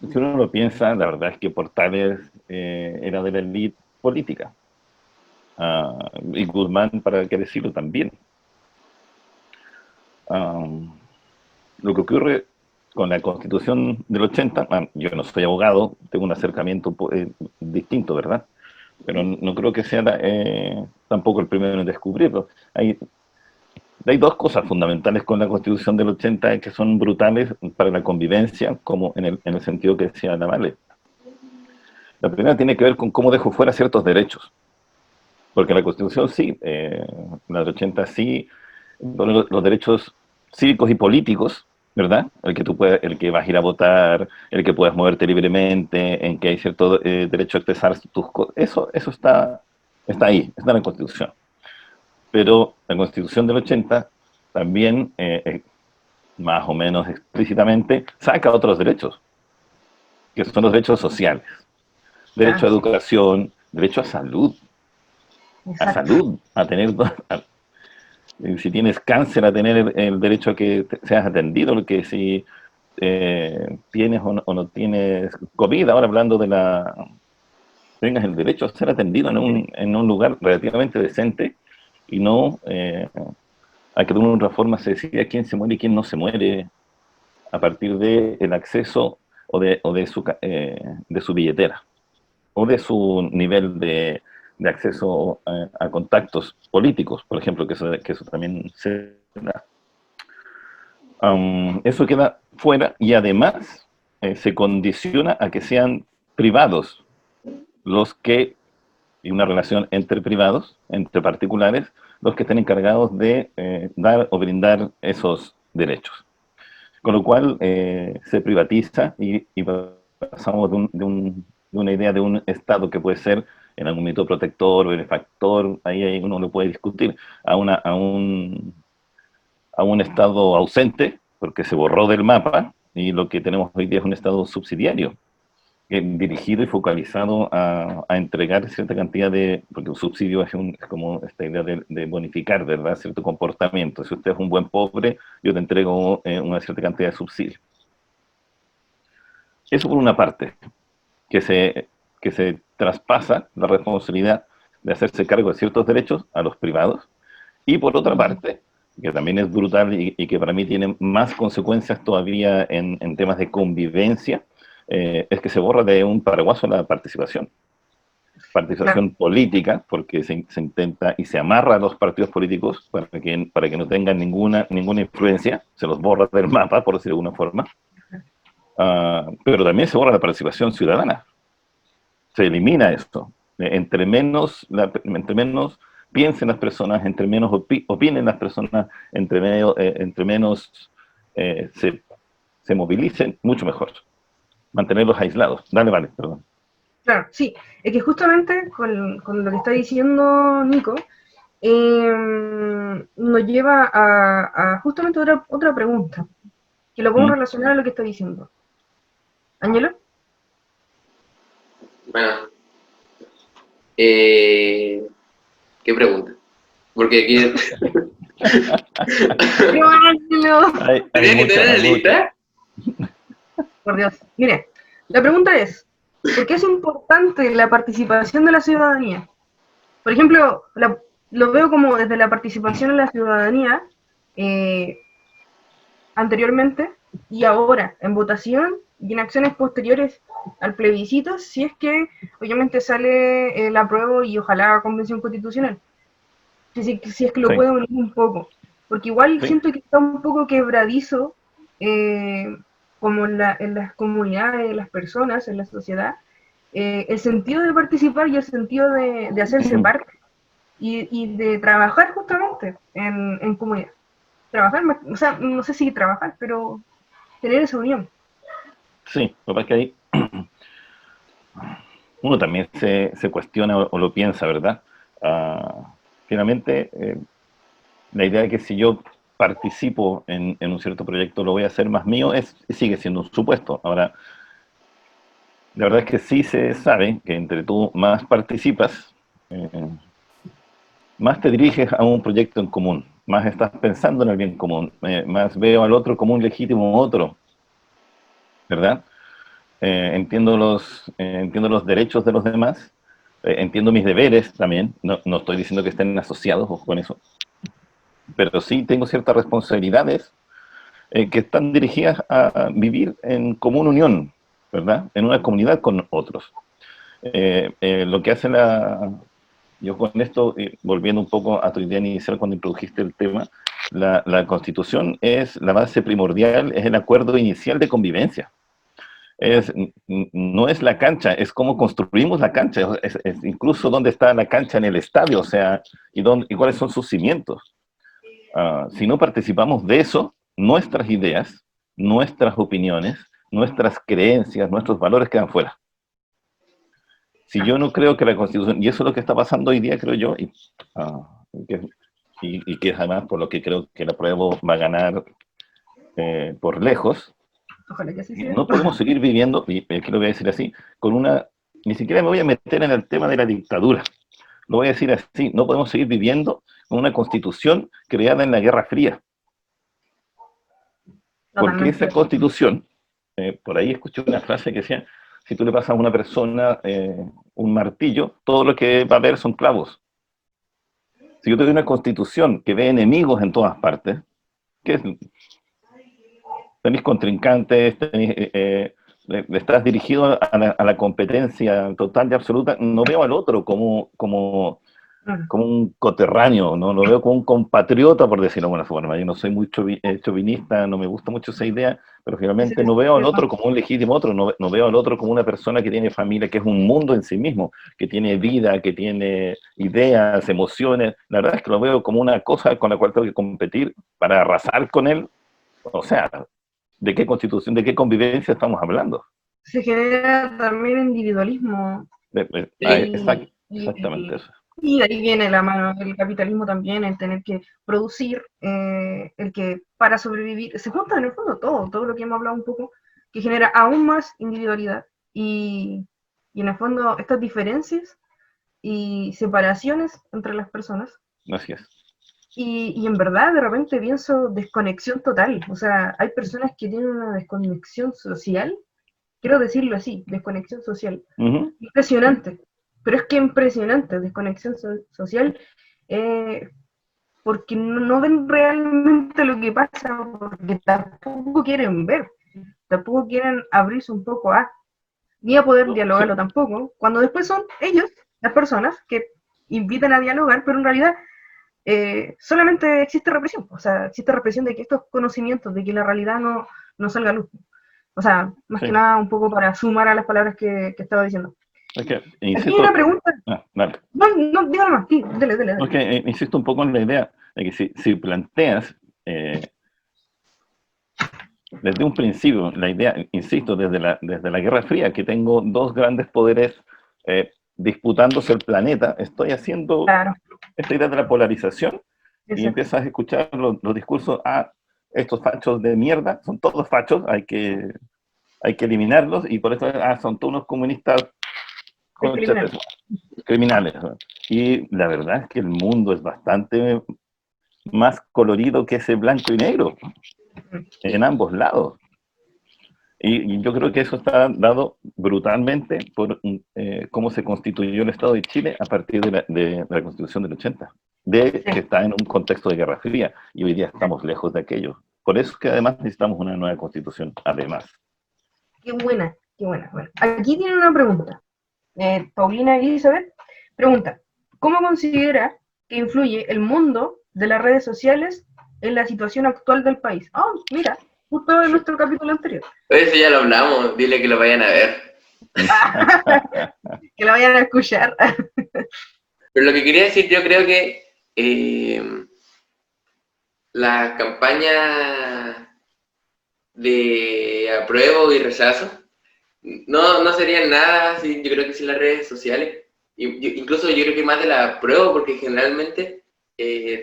S3: Si uno lo piensa, la verdad es que Portales era de la élite política. Y Guzmán, para qué decirlo, también. Lo que ocurre con la Constitución del 80, yo no soy abogado, tengo un acercamiento distinto, ¿verdad? Pero no creo que sea tampoco el primero en descubrirlo. Hay dos cosas fundamentales con la Constitución del 80 que son brutales para la convivencia, como en el sentido que decía la Vale. La primera tiene que ver con cómo dejó fuera ciertos derechos. Porque la Constitución sí, la del 80 sí, los derechos cívicos y políticos, ¿verdad? El que vas a ir a votar, el que puedas moverte libremente, en que hay cierto derecho a expresar tus cosas, eso está ahí, está en la Constitución. Pero la Constitución del 80 también, más o menos explícitamente, saca otros derechos, que son los derechos sociales. Derecho a educación, derecho a salud, a tener, si tienes cáncer, a tener el derecho a que seas atendido, que si tienes o no tienes COVID, ahora hablando tengas el derecho a ser atendido en un lugar relativamente decente y no a que de una u otra forma se decida quién se muere y quién no se muere a partir del acceso o de su billetera o de su nivel de acceso a contactos políticos, por ejemplo, que eso también se da. Eso queda fuera y además se condiciona a que sean privados y una relación entre privados, entre particulares, los que estén encargados de dar o brindar esos derechos. Con lo cual se privatiza y pasamos de una idea de un Estado que puede ser en algún momento protector o benefactor, ahí uno lo puede discutir, a un Estado ausente, porque se borró del mapa, y lo que tenemos hoy día es un Estado subsidiario, dirigido y focalizado a entregar cierta cantidad de, porque un subsidio es como esta idea de bonificar, ¿verdad?, cierto comportamiento. Si usted es un buen pobre, yo te entrego una cierta cantidad de subsidio. Eso por una parte, que se traspasa la responsabilidad de hacerse cargo de ciertos derechos a los privados, y por otra parte, que también es brutal y que para mí tiene más consecuencias todavía en temas de convivencia, es que se borra de un paraguaso la participación.
S2: Claro,
S3: Participación política, porque se intenta y se amarra a los partidos políticos para que no tengan ninguna influencia, se los borra del mapa, por decirlo de alguna forma. Pero también se borra la participación ciudadana. Se elimina esto. Entre menos piensen las personas, entre menos opinen las personas, entre menos se movilicen, mucho mejor. Mantenerlos aislados. Dale, vale, perdón.
S2: claro, sí. Es que justamente con lo que está diciendo Nico, nos lleva a justamente otra pregunta, que lo podemos
S3: ¿Mm?
S2: relacionar a lo que está diciendo. ¿Ángelo?
S1: Bueno, ¿qué pregunta? Porque aquí
S2: ¡Qué Ángelo!
S3: Hay
S1: tenía que tener en lista.
S2: Por Dios. Mire, la pregunta es, ¿por qué es importante la participación de la ciudadanía? Por ejemplo, lo veo como desde la participación en la ciudadanía eh, anteriormente y ahora en votación y en acciones posteriores al plebiscito, si es que obviamente sale el apruebo y ojalá convención constitucional. Si es que lo
S3: Sí,
S2: puedo unir un poco. Porque igual
S3: sí.
S2: siento que está un poco quebradizo, eh, como en las comunidades, en las personas, en la sociedad, el sentido de participar y el sentido de hacerse parte y de trabajar justamente en comunidad. Trabajar, o sea, no sé si trabajar, pero tener esa unión.
S3: Sí, lo que pasa es que ahí uno también se cuestiona o lo piensa, ¿verdad? Finalmente, la idea de que si yo participo en un cierto proyecto lo voy a hacer más mío sigue siendo un supuesto. Ahora, la verdad es que sí se sabe que entre tú más participas, eh, más te diriges a un proyecto en común, más estás pensando en el bien común, más veo al otro como un legítimo otro, ¿verdad? Entiendo los derechos de los demás, entiendo mis deberes también, no estoy diciendo que estén asociados ojo, con eso, pero sí tengo ciertas responsabilidades que están dirigidas a vivir en común unión, ¿verdad? En una comunidad con otros. Lo que hace yo con esto, volviendo un poco a tu idea inicial cuando introdujiste el tema, la Constitución es la base primordial, es el acuerdo inicial de convivencia. No es la cancha, es cómo construimos la cancha, es incluso dónde está la cancha en el estadio, o sea, y cuáles son sus cimientos. Si no participamos de eso, nuestras ideas, nuestras opiniones, nuestras creencias, nuestros valores quedan fuera. Si yo no creo que la Constitución, y eso es lo que está pasando hoy día, creo yo, que es además por lo que creo que el apruebo va a ganar por lejos,
S2: Ojalá que así sea.
S3: no podemos seguir viviendo, y aquí lo voy a decir así, ni siquiera me voy a meter en el tema de la dictadura, lo voy a decir así, no podemos seguir viviendo con una constitución creada en la Guerra Fría, porque esa
S2: Totalmente.
S3: constitución, por ahí escuché una frase que decía, si tú le pasas a una persona un martillo, todo lo que va a ver son clavos. Si yo te doy una constitución que ve enemigos en todas partes, ¿qué es? Tenéis contrincantes, estás dirigido a la competencia total y absoluta, no veo al otro como un coterráneo, ¿no? Lo veo como un compatriota, por decirlo de alguna forma. Yo no soy muy chauvinista, no me gusta mucho esa idea, pero finalmente no veo al otro como un legítimo otro, no veo al otro como una persona que tiene familia, que es un mundo en sí mismo, que tiene vida, que tiene ideas, emociones. La verdad es que lo veo como una cosa con la cual tengo que competir para arrasar con él. O sea, ¿de qué constitución, de qué convivencia estamos hablando?
S2: Se genera también individualismo y,
S3: Exactamente eso.
S2: y de ahí viene la mano del capitalismo también, el tener que producir, el que para sobrevivir, se junta en el fondo todo lo que hemos hablado un poco, que genera aún más individualidad y, y en el fondo estas diferencias y separaciones entre las personas.
S3: Así es.
S2: Y en verdad de repente pienso desconexión total. O sea, hay personas que tienen una desconexión social, quiero decirlo así, desconexión social.
S3: Ujú.
S2: Impresionante. Pero es que impresionante, desconexión social, porque no ven realmente lo que pasa, porque tampoco quieren ver, tampoco quieren abrirse un poco ni a poder
S3: Sí.
S2: dialogarlo tampoco, cuando después son ellos, las personas, que invitan a dialogar, pero en realidad solamente existe represión, o sea, existe represión de que estos conocimientos, de que la realidad no salga a luz. O sea, más que
S3: Sí.
S2: nada un poco para sumar a las palabras que estaba diciendo.
S3: Es que,
S2: Aquí hay una
S3: insisto,
S2: pregunta.
S3: dale.
S2: No, dígalo más, sí, dele.
S3: Es que, insisto un poco en la idea de que si planteas desde un principio, la idea, insisto, desde la Guerra Fría, que tengo dos grandes poderes disputándose el planeta, estoy haciendo
S2: Claro,
S3: esta idea de la polarización y
S2: exacto.
S3: empiezas a escuchar los discursos, estos fachos de mierda, son todos fachos, hay que eliminarlos y por eso son todos unos comunistas
S2: Hay que eliminar.
S3: criminales. ¿No? Y la verdad es que el mundo es bastante más colorido que ese blanco y negro en ambos lados. Y yo creo que eso está dado brutalmente por cómo se constituyó el Estado de Chile a partir de la Constitución del 80, que
S2: Sí,
S3: está en un contexto de Guerra Fría, y hoy día estamos lejos de aquello. Por eso es que además necesitamos una nueva Constitución, además.
S2: qué buena, qué buena. Bueno, aquí tiene una pregunta. Paulina Elizabeth pregunta, ¿cómo considera que influye el mundo de las redes sociales en la situación actual del país? Oh, mira, justo en nuestro capítulo anterior.
S1: Eso ya lo hablamos, dile que lo vayan a ver.
S2: Que la vayan a escuchar.
S1: Pero lo que quería decir, yo creo que la campaña de apruebo y rechazo no serían nada, yo creo que sin las redes sociales. Incluso yo creo que más de la apruebo, porque generalmente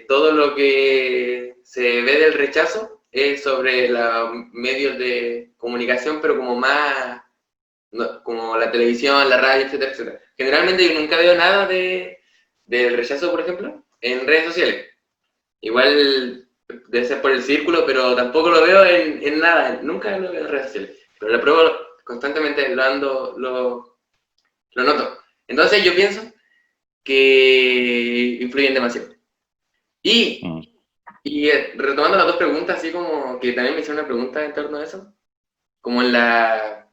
S1: todo lo que se ve del rechazo es sobre los medios de comunicación, pero como más, no, como la televisión, la radio, etcétera, etcétera. Generalmente yo nunca veo nada del rechazo, por ejemplo, en redes sociales. Igual debe ser por el círculo, pero tampoco lo veo en nada, nunca lo veo en redes sociales. Pero lo pruebo constantemente, lo noto. Entonces yo pienso que influyen demasiado. Y, y retomando las dos preguntas, así como que también me hicieron una pregunta en torno a eso, como en la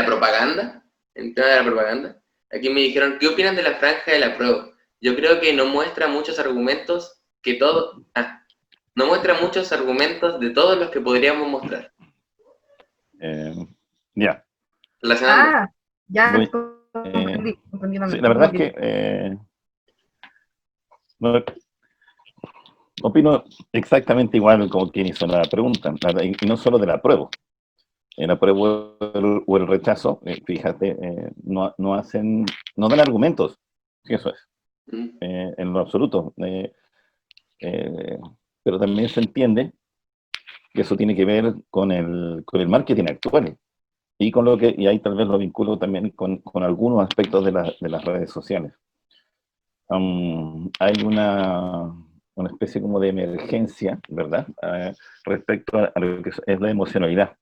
S1: propaganda, en tema de la propaganda. Aquí me dijeron, ¿qué opinan de la franja de la prueba? Yo creo que no muestra muchos argumentos no muestra muchos argumentos de todos los que podríamos mostrar.
S3: Ya.
S1: Relacionando.
S2: Ya
S3: Sí,
S2: comprendí también.
S3: la verdad es que no, opino exactamente igual como quien hizo la pregunta, y no solo de la prueba. El apruebo o el rechazo, fíjate, no dan argumentos, sí, eso es, en lo absoluto. Pero también se entiende que eso tiene que ver con el marketing actual. Y ahí tal vez lo vinculo también con algunos aspectos de las redes sociales. Hay una especie como de emergencia, ¿verdad? Respecto a lo que es la emocionalidad.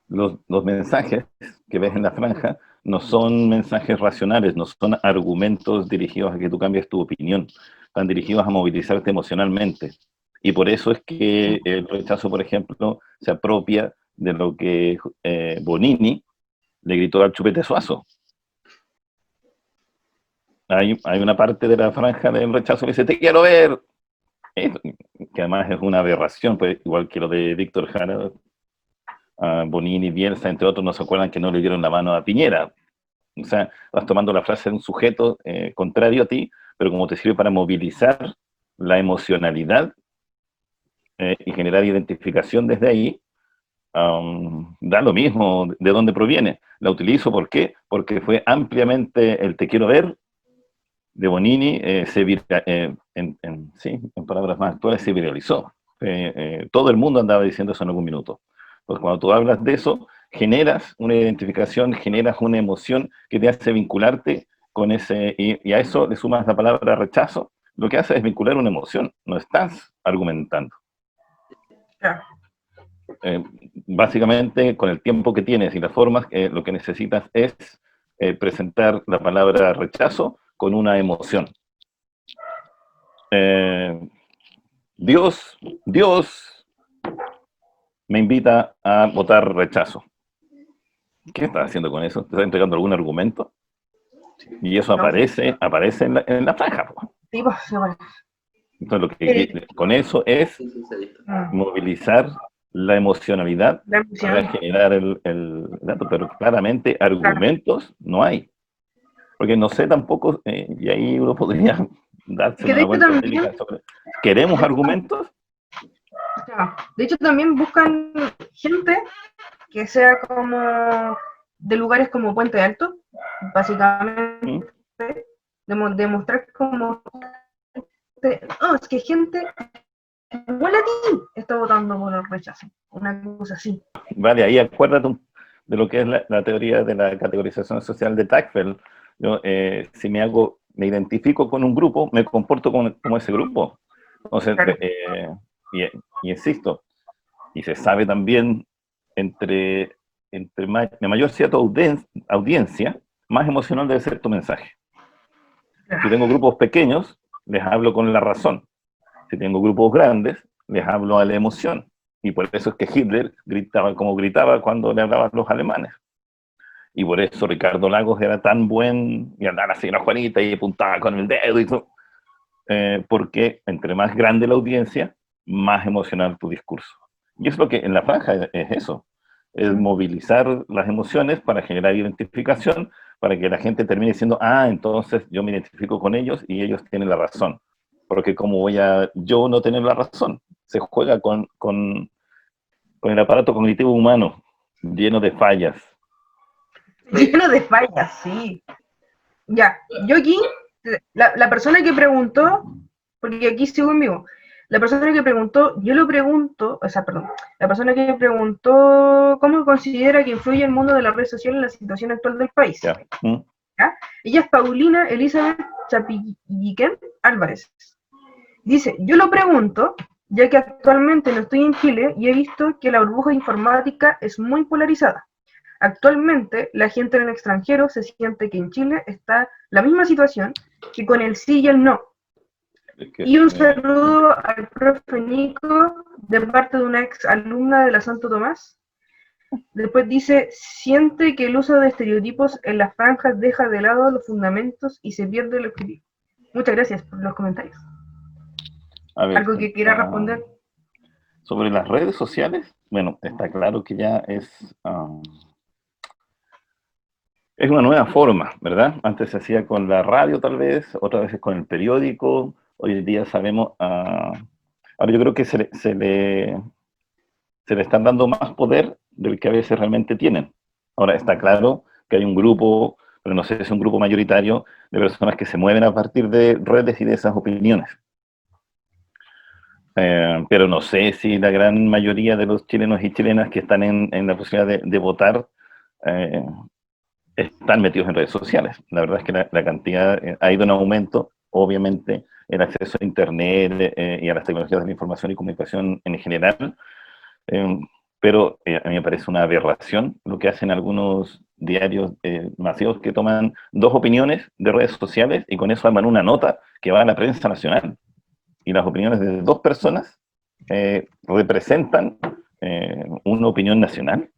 S3: Los mensajes que ves en la franja no son mensajes racionales, no son argumentos dirigidos a que tú cambies tu opinión, están dirigidos a movilizarte emocionalmente. Y por eso es que el rechazo, por ejemplo, se apropia de lo que Bonini le gritó al Chupete Suazo. Hay una parte de la franja del rechazo que dice, te quiero ver, que además es una aberración, pues, igual que lo de Víctor Jara, Bonini, Bielsa, entre otros, no se acuerdan que no le dieron la mano a Piñera. O sea, vas tomando la frase de un sujeto contrario a ti, pero como te sirve para movilizar la emocionalidad y generar identificación desde ahí, da lo mismo de dónde proviene. La utilizo, ¿por qué? Porque fue ampliamente el te quiero ver de Bonini, en palabras más actuales, se viralizó. Todo el mundo andaba diciendo eso en algún minuto. Pues cuando tú hablas de eso, generas una identificación, generas una emoción que te hace vincularte con ese, y a eso le sumas la palabra rechazo, lo que hace es vincular una emoción, no estás argumentando.
S2: Claro.
S3: Básicamente, con el tiempo que tienes y las formas, lo que necesitas es presentar la palabra rechazo con una emoción. Dios me invita a votar rechazo. ¿Qué estás haciendo con eso? ¿Te estás entregando algún argumento? Y eso
S2: No.
S3: aparece en la franja. Po.
S2: Sí, pues, sí, bueno.
S3: Entonces, lo que con eso es
S1: Sí, sí, sí.
S3: movilizar la emocionalidad
S2: La
S3: para
S2: emoción.
S3: generar el dato, pero claramente
S2: Claro.
S3: argumentos no hay. Porque no sé tampoco, y ahí uno podría darse
S2: Que de
S3: una
S2: hecho
S3: vuelta
S2: también,
S3: técnica sobre, ¿queremos argumentos?
S2: claro, de hecho también buscan gente que sea como de lugares como Puente Alto, básicamente,
S3: ¿Mm?
S2: demostrar como, no, es que gente igual a ti está votando por el rechazo, una cosa así.
S3: Vale, ahí acuérdate de lo que es la teoría de la categorización social de Tacfeld. Yo, si me identifico con un grupo, me comporto como ese grupo. Entonces,
S2: Claro.
S3: y, y insisto, y se sabe también entre mayor sea tu audiencia, más emocional debe ser tu mensaje. Si tengo grupos pequeños, les hablo con la razón. Si tengo grupos grandes, les hablo a la emoción. Y por eso es que Hitler gritaba como gritaba cuando le hablaban los alemanes. Y por eso Ricardo Lagos era tan buen, y andaba así, una Juanita, y apuntaba con el dedo y todo. Porque entre más grande la audiencia, más emocional tu discurso. Y es lo que en la franja es eso, es movilizar las emociones para generar identificación, para que la gente termine diciendo, ah, entonces yo me identifico con ellos y ellos tienen la razón. Porque como voy a yo no tener la razón, se juega con el aparato cognitivo humano, lleno de fallas.
S2: Lleno de fallas, sí. Ya, yo aquí, la persona que preguntó, porque aquí sigo en vivo, la persona que preguntó, yo lo pregunto, o sea, perdón, la persona que preguntó cómo considera que influye el mundo de las redes sociales en la situación actual del país.
S3: ¿Ya? ¿Mm?
S2: ¿Ya? Ella es Paulina Elizabeth Chapilliquén Álvarez. Dice, yo lo pregunto, ya que actualmente no estoy en Chile y he visto que la burbuja informática es muy polarizada. Actualmente, la gente en el extranjero se siente que en Chile está la misma situación que con el sí y el no. Y un saludo al profe Nico de parte de una ex alumna de la Santo Tomás. Después dice, siente que el uso de estereotipos en las franjas deja de lado los fundamentos y se pierde el objetivo. Muchas gracias por los comentarios.
S3: A ver,
S2: ¿Algo que quiera responder?
S3: sobre las redes sociales, bueno, está claro que ya es una nueva forma, ¿verdad? Antes se hacía con la radio tal vez, otras veces con el periódico, hoy en día sabemos, ahora yo creo que se le están dando más poder del que a veces realmente tienen. Ahora está claro que hay un grupo, pero no sé si es un grupo mayoritario de personas que se mueven a partir de redes y de esas opiniones. Pero no sé si la gran mayoría de los chilenos y chilenas que están en la posibilidad de votar están metidos en redes sociales. La verdad es que la cantidad ha ido en aumento, obviamente el acceso a Internet y a las tecnologías de la información y comunicación en general, pero a mí me parece una aberración lo que hacen algunos diarios masivos que toman dos opiniones de redes sociales y con eso arman una nota que va a la prensa nacional. Y las opiniones de dos personas representan una opinión nacional.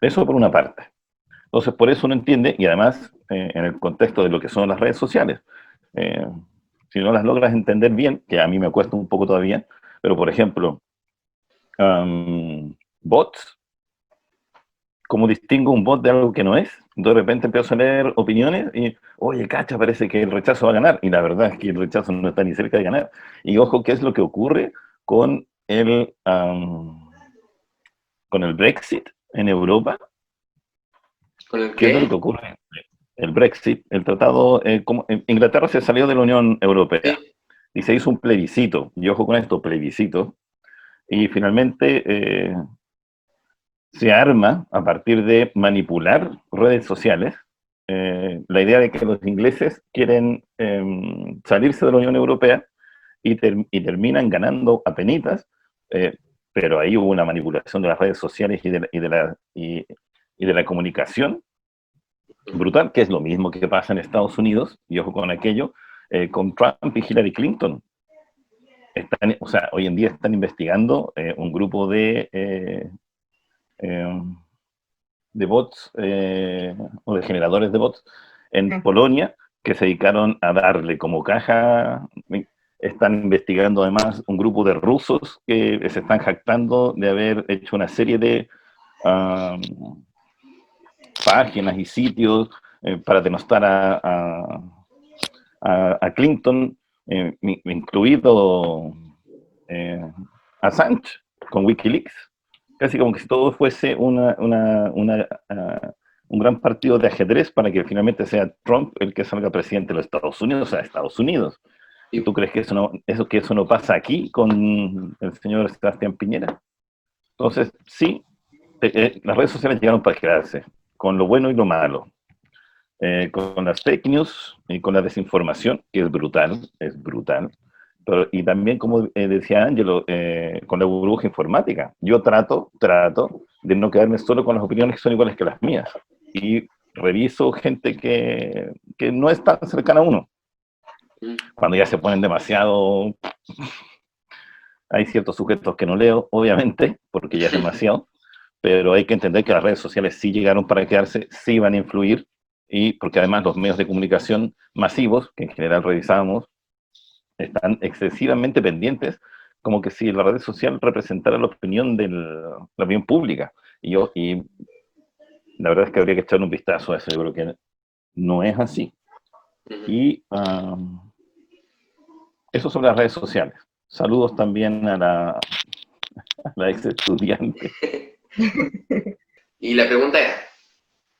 S3: Eso por una parte. Entonces, por eso uno entiende, y además en el contexto de lo que son las redes sociales, eh, si no las logras entender bien, que a mí me cuesta un poco todavía, pero por ejemplo, bots, ¿cómo distingo un bot de algo que no es? De repente empiezo a leer opiniones y, oye, cacha, parece que el rechazo va a ganar. Y la verdad es que el rechazo no está ni cerca de ganar. Y ojo, ¿qué es lo que ocurre con con el Brexit en Europa?
S1: ¿Con el
S3: ¿Qué es lo
S1: qué?
S3: que ocurre? El Brexit, el tratado, como Inglaterra se salió de la Unión Europea
S1: Sí.
S3: y se hizo un plebiscito, y ojo con esto, plebiscito, y finalmente se arma a partir de manipular redes sociales. La idea de que los ingleses quieren salirse de la Unión Europea y terminan ganando apenitas, pero ahí hubo una manipulación de las redes sociales y de la comunicación brutal, que es lo mismo que pasa en Estados Unidos, y ojo con aquello, con Trump y Hillary Clinton. O sea, hoy en día están investigando un grupo de bots o de generadores de bots en Polonia que se dedicaron a darle como caja. Están investigando además un grupo de rusos que se están jactando de haber hecho una serie de páginas y sitios para denostar a Clinton, incluido Assange con Wikileaks. Casi como que si todo fuese un gran partido de ajedrez para que finalmente sea Trump el que salga presidente de los Estados Unidos, o sea, Estados Unidos. ¿Y tú crees que eso no pasa aquí con el señor Sebastián Piñera? Entonces, sí, las redes sociales llegaron para quedarse, con lo bueno y lo malo. Con las fake news y con la desinformación, que es brutal, pero, y también, como decía Ángelo, con la burbuja informática. Yo trato de no quedarme solo con las opiniones que son iguales que las mías, y reviso gente que no es tan cercana a uno. Cuando ya se ponen demasiado... Hay ciertos sujetos que no leo, obviamente, porque ya es demasiado, pero hay que entender que las redes sociales sí llegaron para quedarse, sí van a influir, y porque además los medios de comunicación masivos, que en general revisamos, están excesivamente pendientes, como que si la red social representara la opinión pública. Y la verdad es que habría que echarle un vistazo a eso. Yo creo que no es así. Y eso sobre las redes sociales. Saludos también a la ex estudiante.
S1: Y la pregunta era,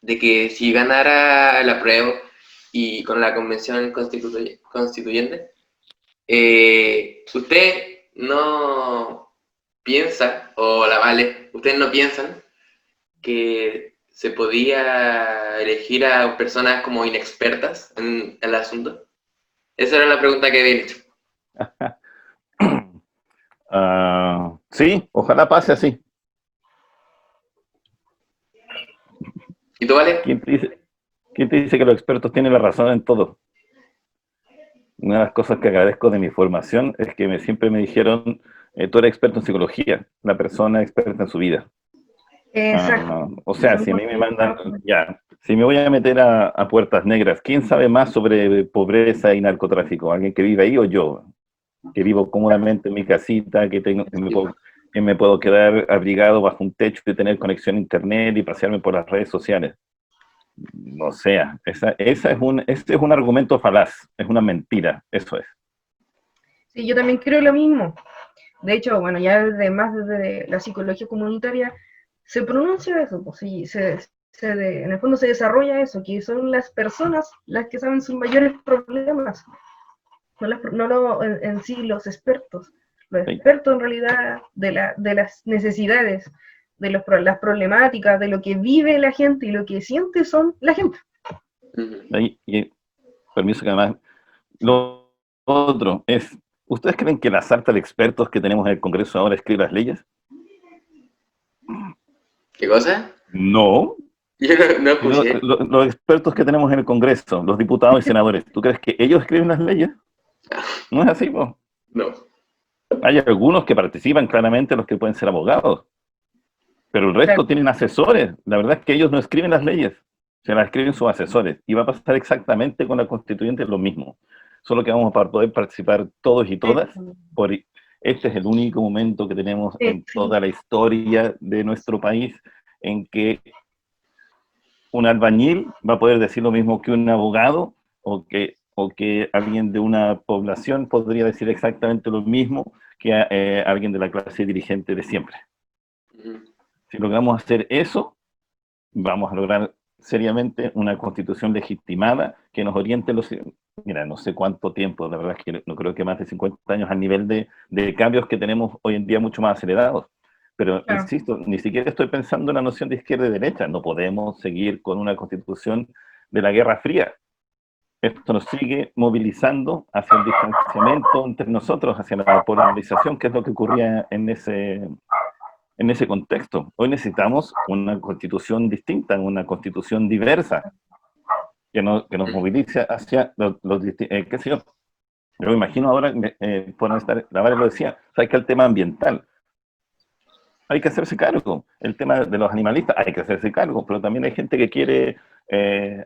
S1: de que si ganara el apruebo y con la convención constituyente, usted no piensa, o la Vale, ustedes no piensan que se podía elegir a personas como inexpertas en el asunto. Esa era la pregunta que había hecho.
S3: Sí, ojalá pase así.
S1: ¿Y tú, Vale?
S3: ¿Quién te dice que los expertos tienen la razón en todo? Una de las cosas que agradezco de mi formación es que siempre me dijeron, tú eres experto en psicología, la persona experta en su vida.
S2: Exacto.
S3: O sea, si a mí me mandan, si me voy a meter a puertas negras, ¿quién sabe más sobre pobreza y narcotráfico? ¿Alguien que vive ahí o yo? Que vivo cómodamente en mi casita, que me puedo quedar abrigado bajo un techo y tener conexión a internet y pasearme por las redes sociales. No sea, ese es un argumento falaz, es una mentira, eso es.
S2: Sí, yo también creo lo mismo. De hecho, bueno, ya desde la psicología comunitaria se pronuncia eso, pues sí, en el fondo se desarrolla eso, que son las personas las que saben sus mayores problemas, no en sí los expertos. Los expertos en realidad de las necesidades, de las problemáticas, de lo que vive la gente y lo que siente son la gente.
S3: Y permiso que además, lo otro es, ¿ustedes creen que la sarta de expertos que tenemos en el Congreso ahora escribe las leyes?
S1: ¿Qué cosa?
S3: No.
S1: Yo no escuché.
S3: Los expertos que tenemos en el Congreso, los diputados y senadores, ¿tú crees que ellos escriben las leyes? ¿No es así, po?
S1: No.
S3: Hay algunos que participan claramente, los que pueden ser abogados, pero el resto tienen asesores. La verdad es que ellos no escriben las leyes, se las escriben sus asesores, y va a pasar exactamente con la constituyente lo mismo, solo que vamos a poder participar todos y todas. Este es el único momento que tenemos en toda la historia de nuestro país en que un albañil va a poder decir lo mismo que un abogado, o que alguien de una población podría decir exactamente lo mismo que alguien de la clase dirigente de siempre. Si logramos hacer eso, vamos a lograr seriamente una constitución legitimada que nos oriente mira, no sé cuánto tiempo, la verdad es que no creo que más de 50 años, al nivel de cambios que tenemos hoy en día mucho más acelerados. Pero,
S2: Claro.
S3: insisto, ni siquiera estoy pensando en la noción de izquierda y derecha. No podemos seguir con una constitución de la Guerra Fría. Esto nos sigue movilizando hacia el distanciamiento entre nosotros, hacia la polarización, que es lo que ocurría en ese contexto. Hoy necesitamos una constitución distinta, una constitución diversa, que nos movilice hacia qué sé yo. Yo me imagino ahora, la Vale lo decía, o sea, que el tema ambiental, hay que hacerse cargo. El tema de los animalistas, hay que hacerse cargo, pero también hay gente que quiere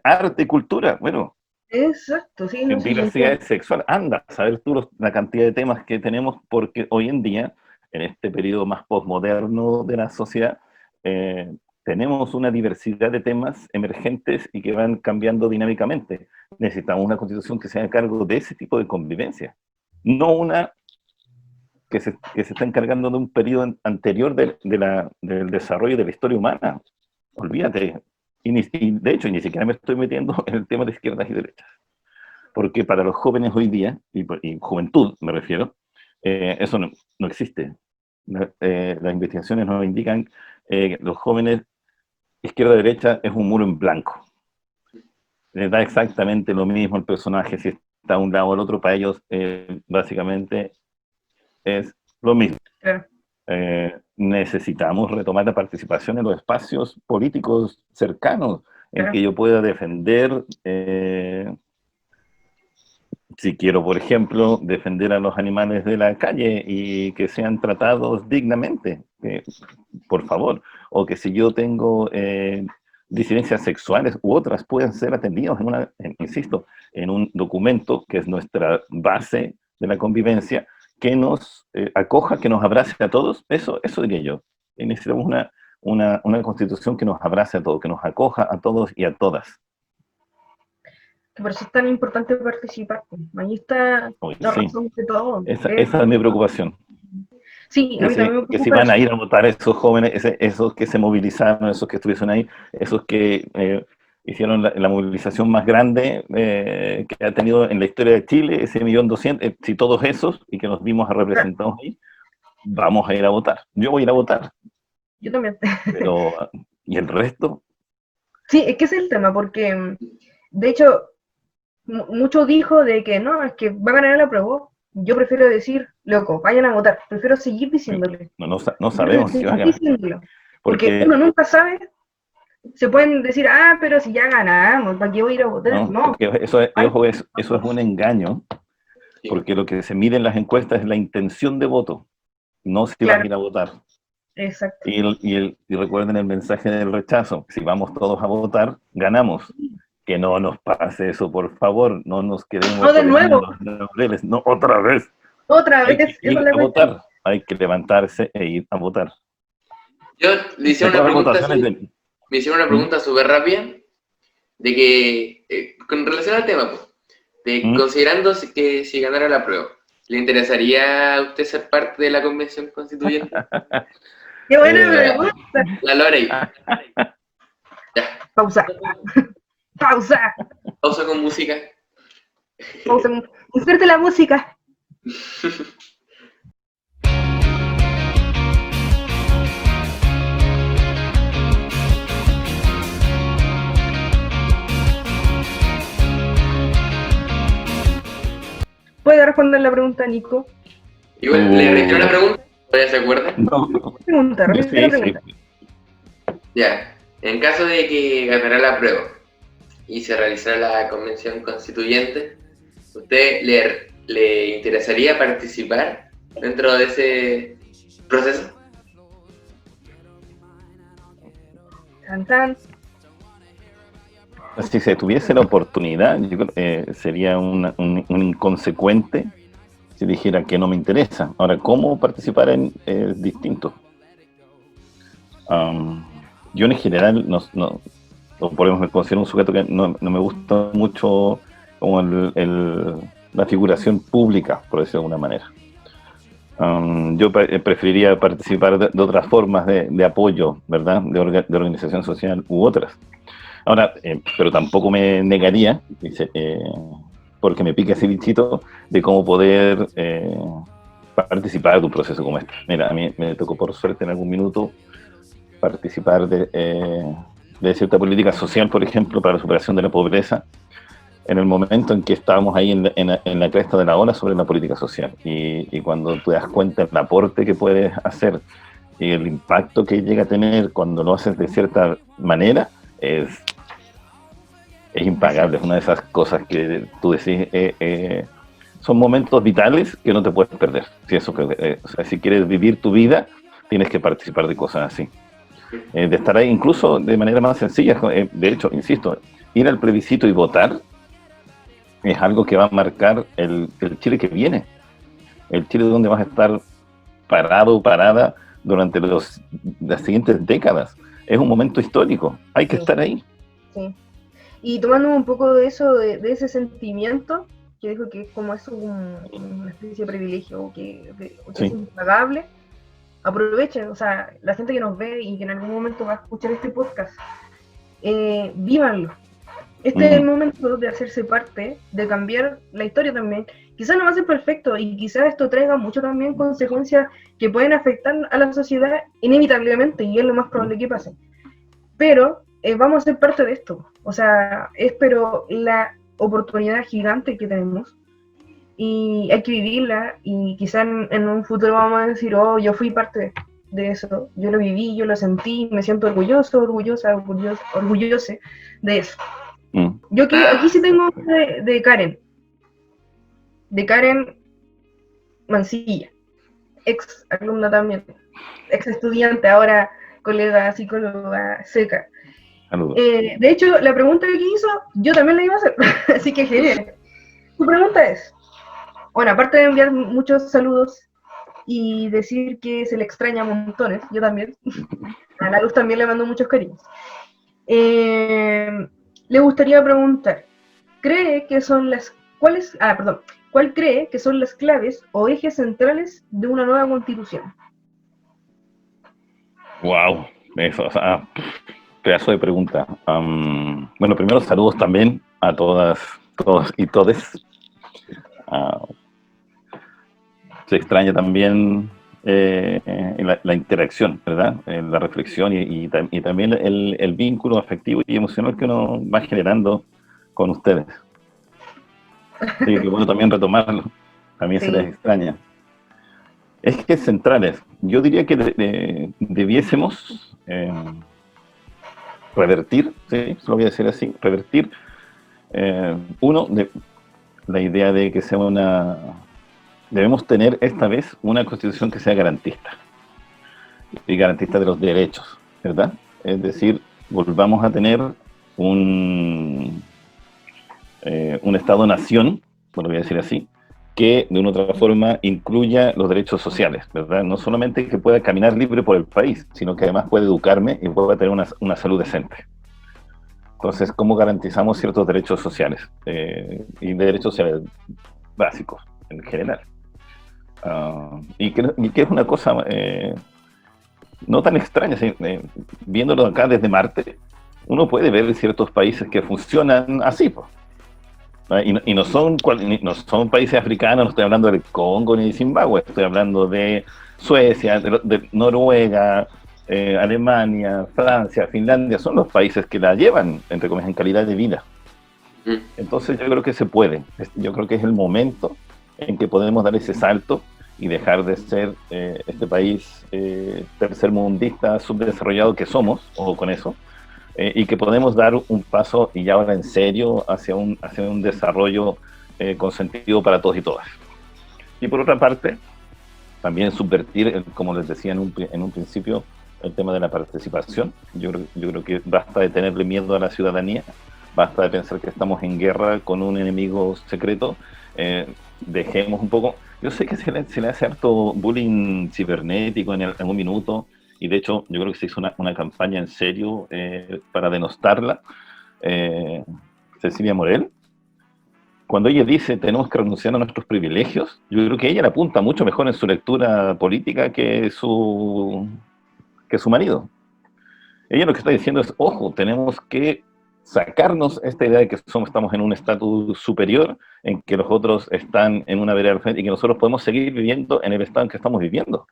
S3: arte y cultura. Bueno,
S2: Exacto, sí, no sé, yo
S3: diversidad
S2: entiendo.
S3: sexual, anda a saber tú la cantidad de temas que tenemos, porque hoy en día, en este periodo más postmoderno de la sociedad, eh, tenemos una diversidad de temas emergentes y que van cambiando dinámicamente. Necesitamos una constitución que se haga cargo de ese tipo de convivencia, no una que se está encargando de un periodo anterior del desarrollo de la historia humana. Olvídate. Y de hecho, ni siquiera me estoy metiendo en el tema de izquierdas y derechas. Porque para los jóvenes hoy día, y juventud me refiero, eso no existe. Las investigaciones nos indican que los jóvenes, izquierda-derecha, es un muro en blanco. Les da exactamente lo mismo el personaje, si está a un lado o al otro, para ellos básicamente es lo mismo.
S2: Claro.
S3: Necesitamos retomar la participación en los espacios políticos cercanos, en
S2: Claro.
S3: que yo pueda defender, si quiero, por ejemplo, defender a los animales de la calle y que sean tratados dignamente, por favor, o que si yo tengo disidencias sexuales u otras puedan ser atendidos insisto, en un documento que es nuestra base de la convivencia, que nos acoja, que nos abrace a todos. Eso diría yo. Y necesitamos una constitución que nos abrace a todos, que nos acoja a todos y a todas.
S2: Por eso es tan importante participar. Ahí está
S3: Hoy
S2: la
S3: sí,
S2: razón de todo.
S3: esa es mi preocupación.
S2: Sí, a mí también me
S3: Que si
S2: preocupa
S3: van a
S2: eso.
S3: ir a votar esos jóvenes, esos que se movilizaron, esos que estuvieron ahí, esos que hicieron la movilización más grande que ha tenido en la historia de Chile, ese 1.200.000, si todos esos, y que nos vimos representados ahí, vamos a ir a votar. Yo voy a ir a votar,
S2: Yo también.
S3: pero ¿y el resto?
S2: Sí, es que ese es el tema, porque de hecho, mucho dijo de que no, es que va a ganar el apruebo. Yo prefiero decir, loco, vayan a votar. Prefiero seguir diciéndole.
S3: No sabemos si va a ganar.
S2: Diciéndolo. Porque
S3: Porque
S2: uno nunca sabe. Se pueden decir, pero si ya ganamos, ¿para qué voy a ir a votar? No.
S3: porque eso es un engaño, porque lo que se mide en las encuestas es la intención de voto, no si vas a ir a votar.
S2: Exacto.
S3: Y recuerden el mensaje del rechazo: si vamos todos a votar, ganamos. Que no nos pase eso, por favor, no nos quedemos
S2: No de nuevo.
S3: los laureles, no otra vez.
S2: Otra
S3: Hay
S2: vez.
S3: que ir a votar, hay que levantarse e ir a votar.
S1: Yo le hice una pregunta súper rápida, de que, con relación al tema, pues, considerando que si ganara la prueba, ¿le interesaría a usted ser parte de la convención constituyente?
S2: ¡Qué buena pregunta!
S1: La Lorey. Ya.
S2: Pausa. Pausa.
S1: Pausa con música.
S2: Pausa. Inserte la música. ¿Puede responder la pregunta, Nico?
S1: Igual, le reitero la pregunta, ¿todavía se acuerda?
S3: No.
S2: Repite la pregunta.
S1: Ya, en caso de que ganara la prueba y se realizara la convención constituyente, ¿usted le interesaría participar dentro de ese proceso?
S2: Tan.
S3: Si se tuviese la oportunidad, yo creo, sería un inconsecuente si dijera que no me interesa. Ahora, ¿cómo participar es distinto? Yo en general, por ejemplo, me considero un sujeto que no me gusta mucho como la figuración pública, por decirlo de alguna manera. Yo preferiría participar de otras formas de apoyo, ¿verdad? De organización social u otras. Ahora, pero tampoco me negaría, porque me pica ese bichito de cómo poder participar de un proceso como este. Mira, a mí me tocó por suerte en algún minuto participar de cierta política social, por ejemplo, para la superación de la pobreza, en el momento en que estábamos ahí en la cresta de la ola sobre la política social. Y cuando tú te das cuenta del aporte que puedes hacer y el impacto que llega a tener cuando lo haces de cierta manera, es impagable. Es una de esas cosas que tú decís, son momentos vitales que no te puedes perder. Si, eso, o sea, si quieres vivir tu vida, tienes que participar de cosas así. De estar ahí incluso de manera más sencilla. De hecho, insisto, ir al plebiscito y votar es algo que va a marcar el Chile que viene. El Chile donde vas a estar parado o parada durante las siguientes décadas. Es un momento histórico. Hay que estar ahí.
S2: Sí. Y tomando un poco de eso, de ese sentimiento, que dijo que como es una especie de privilegio o que
S3: Sí.
S2: es impagable, aprovechen, o sea, la gente que nos ve y que en algún momento va a escuchar este podcast, vívanlo. Este es el momento de hacerse parte, de cambiar la historia también. Quizás no va a ser perfecto y quizás esto traiga mucho también consecuencias que pueden afectar a la sociedad inevitablemente, y es lo más probable que pase. Pero vamos a ser parte de esto. O sea, espero la oportunidad gigante que tenemos y hay que vivirla, y quizás en un futuro vamos a decir, oh, yo fui parte de eso, yo lo viví, yo lo sentí, me siento orgulloso, orgullose de eso. Yo aquí sí tengo de Karen Mancilla, ex alumna también, ex estudiante, ahora colega psicóloga seca. De hecho, la pregunta que hizo, yo también la iba a hacer, así que genial. Su pregunta es, bueno, aparte de enviar muchos saludos y decir que se le extraña montones, yo también, a la Luz también le mando muchos cariños, le gustaría preguntar, ¿cuál cree que son las claves o ejes centrales de una nueva constitución?
S3: Wow, eso, o sea, pedazo de pregunta. Bueno, primero saludos también a todas, todos y todes. Se extraña también la interacción, ¿verdad? La reflexión y también el vínculo afectivo y emocional que uno va generando con ustedes. Sí, que bueno también retomarlo. También se les extraña. Ejes centrales. Yo diría que debiésemos revertir, ¿sí? Se lo voy a decir así, revertir la idea de que sea debemos tener esta vez una constitución que sea garantista y garantista de los derechos, ¿verdad? Es decir, volvamos a tener un Estado-nación, lo voy a decir así, que de una u otra forma incluya los derechos sociales, ¿verdad? No solamente que pueda caminar libre por el país, sino que además pueda educarme y pueda tener una salud decente. Entonces, ¿cómo garantizamos ciertos derechos sociales? Y derechos sociales básicos, en general. Y que es una cosa no tan extraña, viéndolo acá desde Marte, uno puede ver ciertos países que funcionan así, pues. Y no son países africanos, no estoy hablando del Congo ni de Zimbabue, estoy hablando de Suecia, de Noruega, Alemania, Francia, Finlandia, son los países que la llevan, entre comillas, en calidad de vida. Entonces yo creo que se puede, yo creo que es el momento en que podemos dar ese salto y dejar de ser este país tercermundista, subdesarrollado que somos, o con eso, y que podemos dar un paso, y ya ahora en serio, hacia un desarrollo con sentido para todos y todas. Y por otra parte, también subvertir, como les decía en un principio, el tema de la participación. Yo creo que basta de tenerle miedo a la ciudadanía, basta de pensar que estamos en guerra con un enemigo secreto. Dejemos un poco. Yo sé que se le hace harto bullying cibernético en algún minuto, y de hecho yo creo que se hizo una campaña en serio para denostarla. Cecilia Morel, cuando ella dice tenemos que renunciar a nuestros privilegios, yo creo que ella la apunta mucho mejor en su lectura política que su marido. Ella lo que está diciendo es, ojo, tenemos que sacarnos esta idea de que estamos en un estatus superior, en que los otros están en una vereda al frente y que nosotros podemos seguir viviendo en el estado en que estamos viviendo.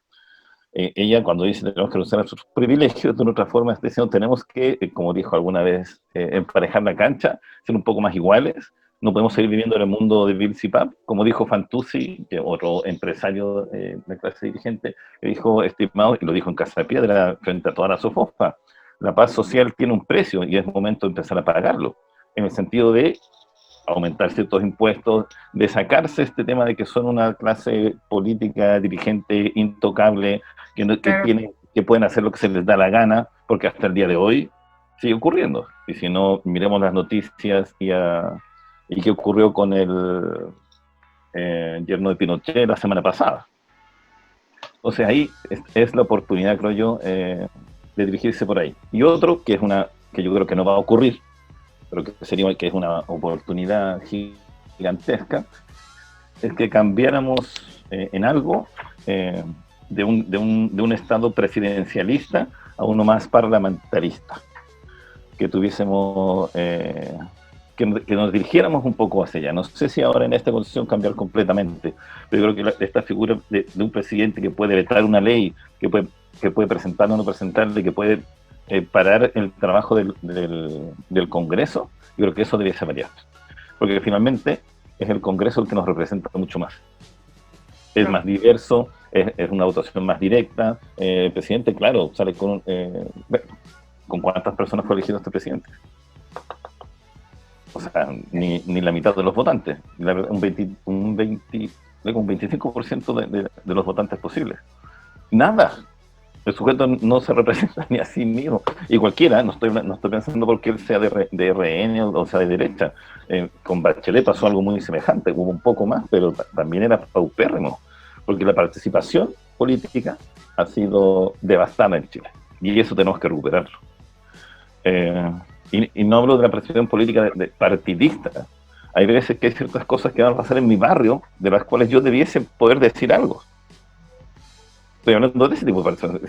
S3: Ella cuando dice tenemos que usar sus privilegios, de una otra forma está diciendo tenemos que, como dijo alguna vez, emparejar la cancha, ser un poco más iguales. No podemos seguir viviendo en el mundo de Bill Cipap, como dijo Fantuzzi, que otro empresario de clase dirigente, que dijo, estimado, y lo dijo en Casa de Piedra, frente a toda la SOFOFA, la paz social tiene un precio y es momento de empezar a pagarlo, en el sentido de aumentar ciertos impuestos, de sacarse este tema de que son una clase política dirigente intocable, que pueden hacer lo que se les da la gana, porque hasta el día de hoy sigue ocurriendo. Y si no, miremos las noticias y qué ocurrió con el yerno de Pinochet la semana pasada. Entonces ahí es la oportunidad, creo yo, de dirigirse por ahí. Y otro, que yo creo que no va a ocurrir, pero que es una oportunidad gigantesca, es que cambiáramos en algo de un estado presidencialista a uno más parlamentarista, que tuviésemos que nos dirigiéramos un poco hacia allá. No sé si ahora en esta constitución cambiar completamente, pero creo que esta figura de un presidente que puede vetar una ley, que puede presentarla o no presentarla, que puede parar el trabajo del Congreso, yo creo que eso debería ser variado, porque finalmente es el Congreso el que nos representa mucho más. Es más diverso, es una votación más directa. El presidente, claro, sale con cuántas personas fue elegido este presidente. O sea, ni la mitad de los votantes, un 25% de los votantes posibles. Nada. El sujeto no se representa ni a sí mismo. Y cualquiera, no estoy pensando porque él sea de RN o sea de derecha. Con Bachelet pasó algo muy semejante, hubo un poco más, pero también era paupérrimo, porque la participación política ha sido devastada en Chile. Y eso tenemos que recuperarlo. Y no hablo de la participación política de partidista. Hay veces que hay ciertas cosas que van a pasar en mi barrio, de las cuales yo debiese poder decir algo. Estoy hablando de ese tipo de personas.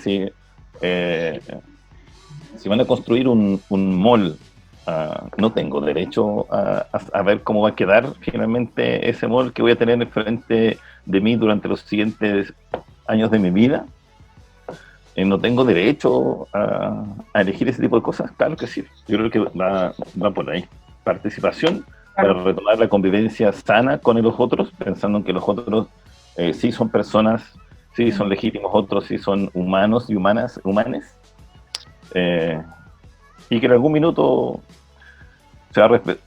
S3: Si van a construir un mall, no tengo derecho a ver cómo va a quedar finalmente ese mall que voy a tener enfrente de mí durante los siguientes años de mi vida. No tengo derecho a elegir ese tipo de cosas. Claro que sí. Yo creo que va por ahí. Participación para retomar la convivencia sana con los otros, pensando en que los otros sí son personas, sí son legítimos, otros sí son humanos y humanes, y que en algún minuto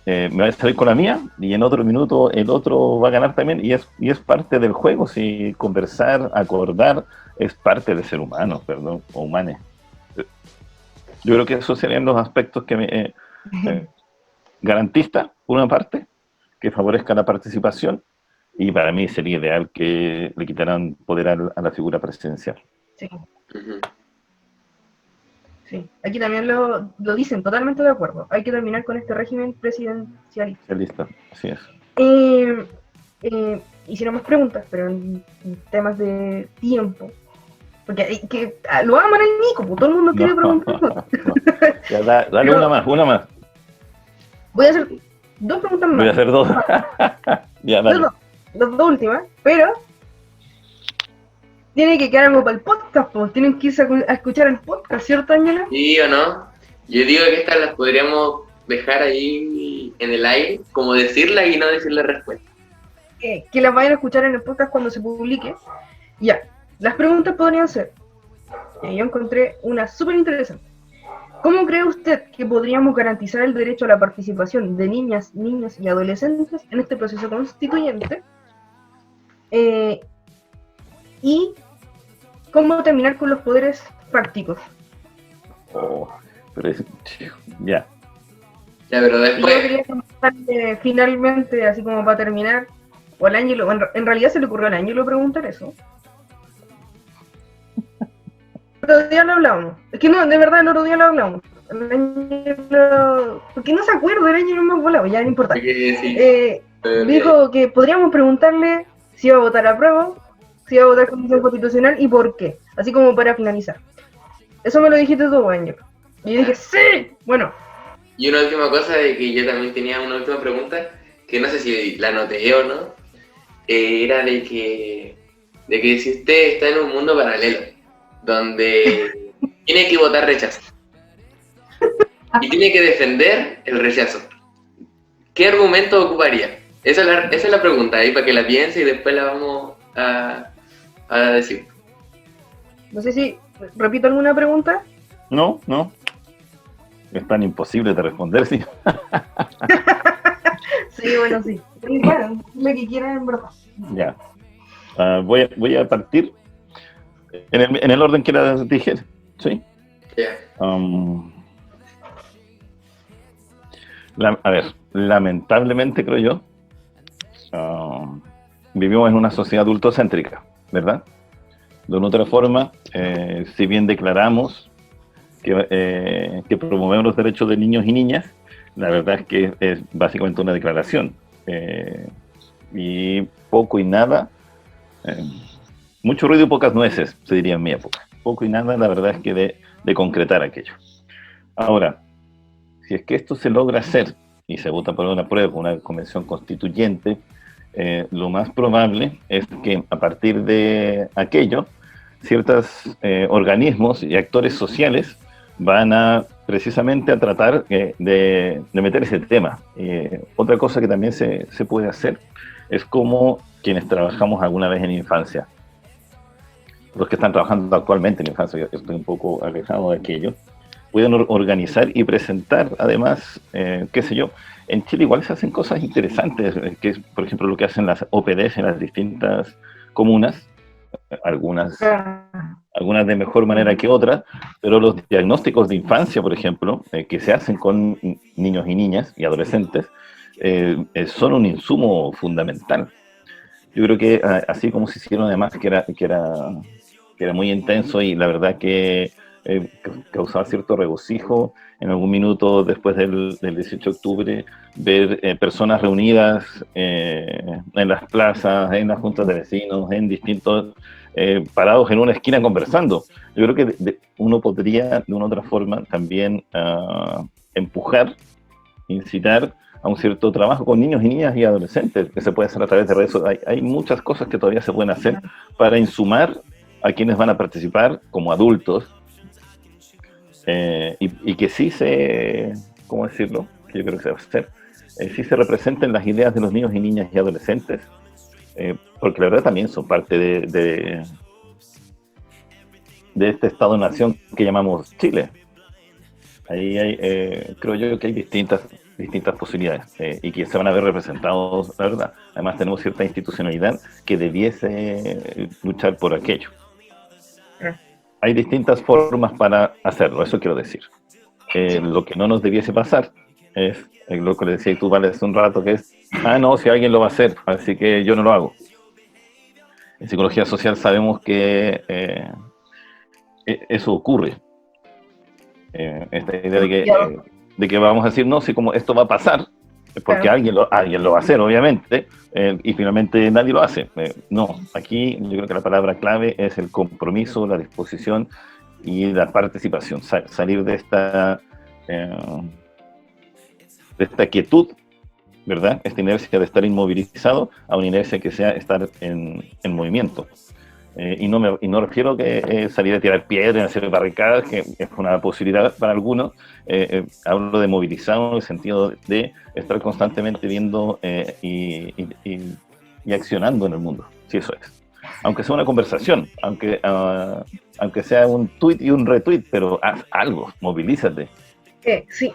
S3: me va a salir con la mía y en otro minuto el otro va a ganar también, y es parte del juego. Si conversar, acordar, es parte del ser humano, o humanes. Yo creo que esos serían los aspectos que garantista, por una parte, que favorezca la participación. Y para mí sería ideal que le quitaran poder a la figura presidencial.
S2: Sí. Sí. Aquí también lo dicen, totalmente de acuerdo. Hay que terminar con este régimen presidencialista.
S3: Listo, así es.
S2: Hicieron más preguntas, pero en temas de tiempo. Porque lo aman el Nico, pues todo el mundo quiere preguntar.
S3: No. Ya, dale una más.
S2: Voy a hacer 2 preguntas más.
S3: Voy a hacer 2. Ya, dale.
S2: Las 2 últimas, pero tiene que quedar algo para el podcast, pues tienen que irse a escuchar el podcast, ¿cierto, Ángela?
S1: Sí o no. Yo digo que estas las podríamos dejar ahí en el aire, como decirla y no decir la respuesta.
S2: Que las vayan a escuchar en el podcast cuando se publique. Ya, las preguntas podrían ser, yo encontré una súper interesante. ¿Cómo cree usted que podríamos garantizar el derecho a la participación de niñas, niños y adolescentes en este proceso constituyente? Y cómo terminar con los poderes prácticos.
S3: Ya.
S1: Ya, pero después.
S2: Yo quería preguntarle finalmente, así como para terminar, o al Ángelo, en realidad se le ocurrió al Ángelo preguntar eso. El otro día lo hablamos. Es que no, de verdad, el otro día lo hablamos. El Ángelo, porque no se acuerda, el Ángelo más volado, ya no importa.
S1: Sí.
S2: Dijo que podríamos preguntarle si iba a votar a prueba, si iba a votar Constitución Constitucional y por qué, así como para finalizar. Eso me lo dijiste tú, Ángel. Y yo dije, ¡sí! Bueno,
S1: Y una última cosa de que yo también tenía una última pregunta, que no sé si la anoté o no, era de que si usted está en un mundo paralelo, donde tiene que votar rechazo, y tiene que defender el rechazo, ¿qué argumento ocuparía? Esa es la pregunta, ahí para que la piense y después la vamos a decir.
S2: No sé si repito alguna pregunta.
S3: No. Es tan imposible de responder, sí.
S2: Sí, bueno, sí. Bueno, lo que quieran en verdad.
S3: Ya. Voy a partir en el orden que la dije, ¿sí?
S1: Yeah.
S3: A ver, lamentablemente creo yo, vivimos en una sociedad adultocéntrica, ¿verdad? De una otra forma, si bien declaramos que promovemos los derechos de niños y niñas, la verdad es que es básicamente una declaración. Y poco y nada, mucho ruido y pocas nueces, se diría en mi época. Poco y nada, la verdad es que de concretar aquello. Ahora, si es que esto se logra hacer y se vota por una prueba, una convención constituyente, lo más probable es que a partir de aquello, ciertos organismos y actores sociales van a precisamente a tratar de meter ese tema. Otra cosa que también se puede hacer es como quienes trabajamos alguna vez en infancia. Los que están trabajando actualmente en infancia, yo estoy un poco alejado de aquello, pueden organizar y presentar, además, qué sé yo, en Chile igual se hacen cosas interesantes, que es, por ejemplo, lo que hacen las OPDs en las distintas comunas, algunas de mejor manera que otras, pero los diagnósticos de infancia, por ejemplo, que se hacen con niños y niñas y adolescentes, son un insumo fundamental. Yo creo que así como se hicieron además, que era muy intenso y la verdad que causaba cierto regocijo en algún minuto después del 18 de octubre, ver personas reunidas en las plazas, en las juntas de vecinos, en distintos, parados en una esquina conversando. Yo creo que uno podría de una u otra forma también empujar, incitar a un cierto trabajo con niños y niñas y adolescentes, que se puede hacer a través de redes sociales. Hay muchas cosas que todavía se pueden hacer para insumar a quienes van a participar como adultos, y que sí ¿cómo decirlo? Que yo creo que se va a hacer, sí se representen las ideas de los niños y niñas y adolescentes, porque la verdad también son parte de este Estado-nación que llamamos Chile. Ahí creo yo que hay distintas posibilidades, y que se van a ver representados, la verdad. Además tenemos cierta institucionalidad que debiese luchar por aquello. Hay distintas formas para hacerlo, eso quiero decir. Lo que no nos debiese pasar es lo que le decía tú, Vale, hace un rato, que es, no, si alguien lo va a hacer, así que yo no lo hago. En psicología social sabemos que eso ocurre. Esta idea de que vamos a decir, no, si como esto va a pasar, porque alguien lo va a hacer, obviamente, y finalmente nadie lo hace. No, aquí yo creo que la palabra clave es el compromiso, la disposición y la participación. Salir de esta quietud, ¿verdad? Esta inercia de estar inmovilizado a una inercia que sea estar en movimiento. Y no refiero que salir a tirar piedras, hacer barricadas, que es una posibilidad para algunos. Hablo de movilizado en el sentido de estar constantemente viendo y accionando en el mundo, si eso es. Aunque sea una conversación, aunque sea un tweet y un retweet, pero haz algo, movilízate.
S2: Sí,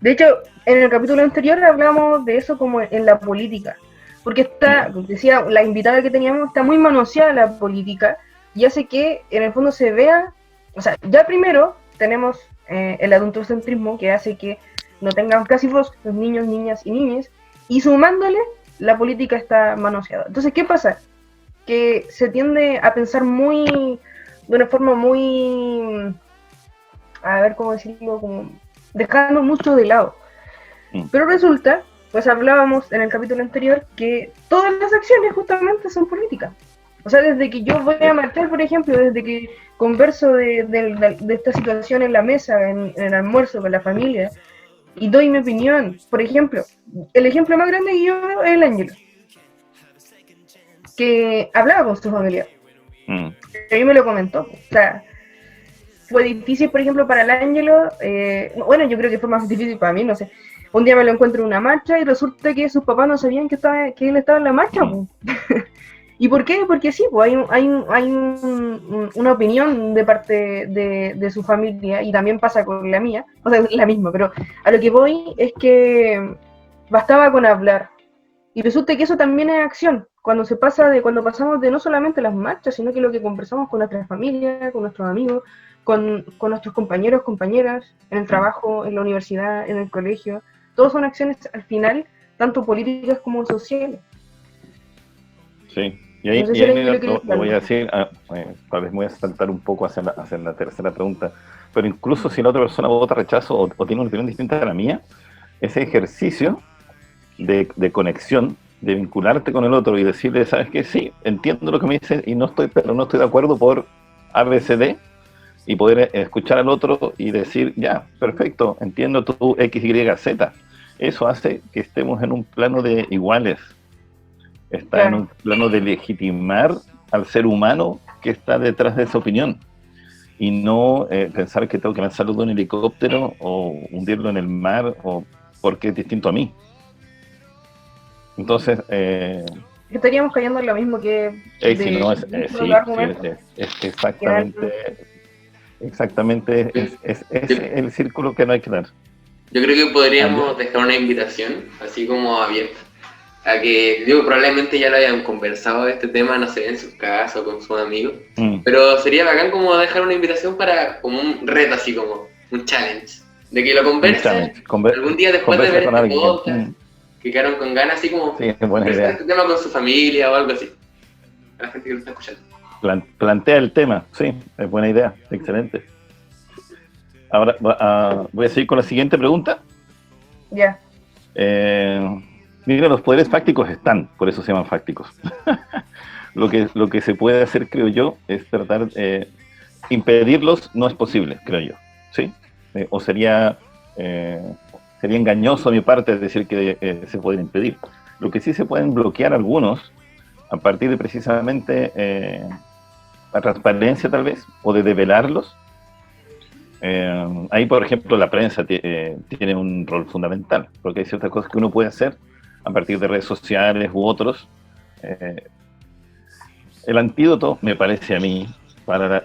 S2: de hecho, en el capítulo anterior hablamos de eso como en la política. Porque decía, la invitada que teníamos está muy manoseada la política y hace que en el fondo se vea, o sea, ya primero tenemos el adultocentrismo que hace que no tengan casi voz los niños, niñas y niñas, y sumándole, la política está manoseada. Entonces, ¿qué pasa? Que se tiende a pensar de una forma muy, a ver cómo decirlo, como dejando mucho de lado. Pero resulta, pues hablábamos en el capítulo anterior que todas las acciones justamente son políticas. O sea, desde que yo voy a marchar, por ejemplo, desde que converso de esta situación en la mesa, en el almuerzo con la familia, y doy mi opinión. Por ejemplo, el ejemplo más grande que yo veo es el Ángelo, que hablaba con su familia.
S3: Mm.
S2: A mí me lo comentó. O sea, fue difícil, por ejemplo, para el Ángelo. Bueno, yo creo que fue más difícil para mí, no sé. Un día me lo encuentro en una marcha y resulta que sus papás no sabían que él estaba en la marcha.
S3: Mm.
S2: ¿Y por qué? Porque sí, pues una opinión de parte de su familia y también pasa con la mía, o sea, es la misma, pero a lo que voy es que bastaba con hablar. Y resulta que eso también es acción, cuando pasamos de no solamente las marchas, sino que lo que conversamos con nuestra familia, con nuestros amigos, con nuestros compañeros, compañeras, en el trabajo, en la universidad, en el colegio, todos son acciones al final, tanto políticas como sociales.
S3: Sí,
S2: No sé
S3: y
S2: si
S3: ahí
S2: era yo
S3: mira,
S2: lo que
S3: lo voy a decir, tal vez me voy a saltar un poco hacia la tercera pregunta, pero incluso si la otra persona vota rechazo o tiene una opinión distinta a la mía, ese ejercicio de conexión, de vincularte con el otro y decirle, ¿sabes qué? Sí, entiendo lo que me dices y pero no estoy de acuerdo por ABCD, y poder escuchar al otro y decir, ya, perfecto, entiendo tu X, Y, Z. Eso hace que estemos en un plano de iguales, está en
S2: Claro,
S3: un plano de legitimar al ser humano que está detrás de esa opinión y no pensar que tengo que lanzarlo de un helicóptero o hundirlo en el mar o porque es distinto a mí. Entonces,
S2: estaríamos cayendo en lo mismo que
S3: si
S2: de
S3: no,
S2: los
S3: sí, sí,
S2: argumentos.
S3: es
S2: Final,
S3: exactamente, es
S1: Yo,
S3: el círculo que no hay que dar.
S1: yo creo que
S3: ¿Ande?
S1: podríamos dejar una invitación, así como abierta, a que, digo, probablemente ya lo hayan conversado de este tema, no sé, en sus casas o con sus amigos,
S3: Mm,
S1: pero sería bacán como dejar una invitación para como un reto, así como un challenge, de que lo
S3: un
S1: conversen
S3: challenge.
S1: algún día después de
S3: Conversa
S1: ver
S3: con
S1: este
S3: alguien.
S1: podcast, que quedaron con ganas, así como
S3: Sí, es buena
S1: conversar
S3: idea.
S1: este tema con su familia o algo así, a la gente que lo está escuchando.
S3: Plantea el tema. Sí, es buena idea. Excelente. Ahora voy a seguir con la siguiente pregunta.
S2: ya,
S3: Eh, Mira, los poderes fácticos están, por eso se llaman fácticos. Lo que se puede hacer, creo yo, es tratar impedirlos, no es posible, creo yo. ¿Sí? O eh, sería engañoso a mi parte decir que se pueden impedir. Lo que sí se pueden bloquear algunos a partir de precisamente la transparencia tal vez, o de develarlos. Ahí, por ejemplo, la prensa tiene un rol fundamental, porque hay ciertas cosas que uno puede hacer a partir de redes sociales u otros. Eh, el antídoto, me parece a mí, para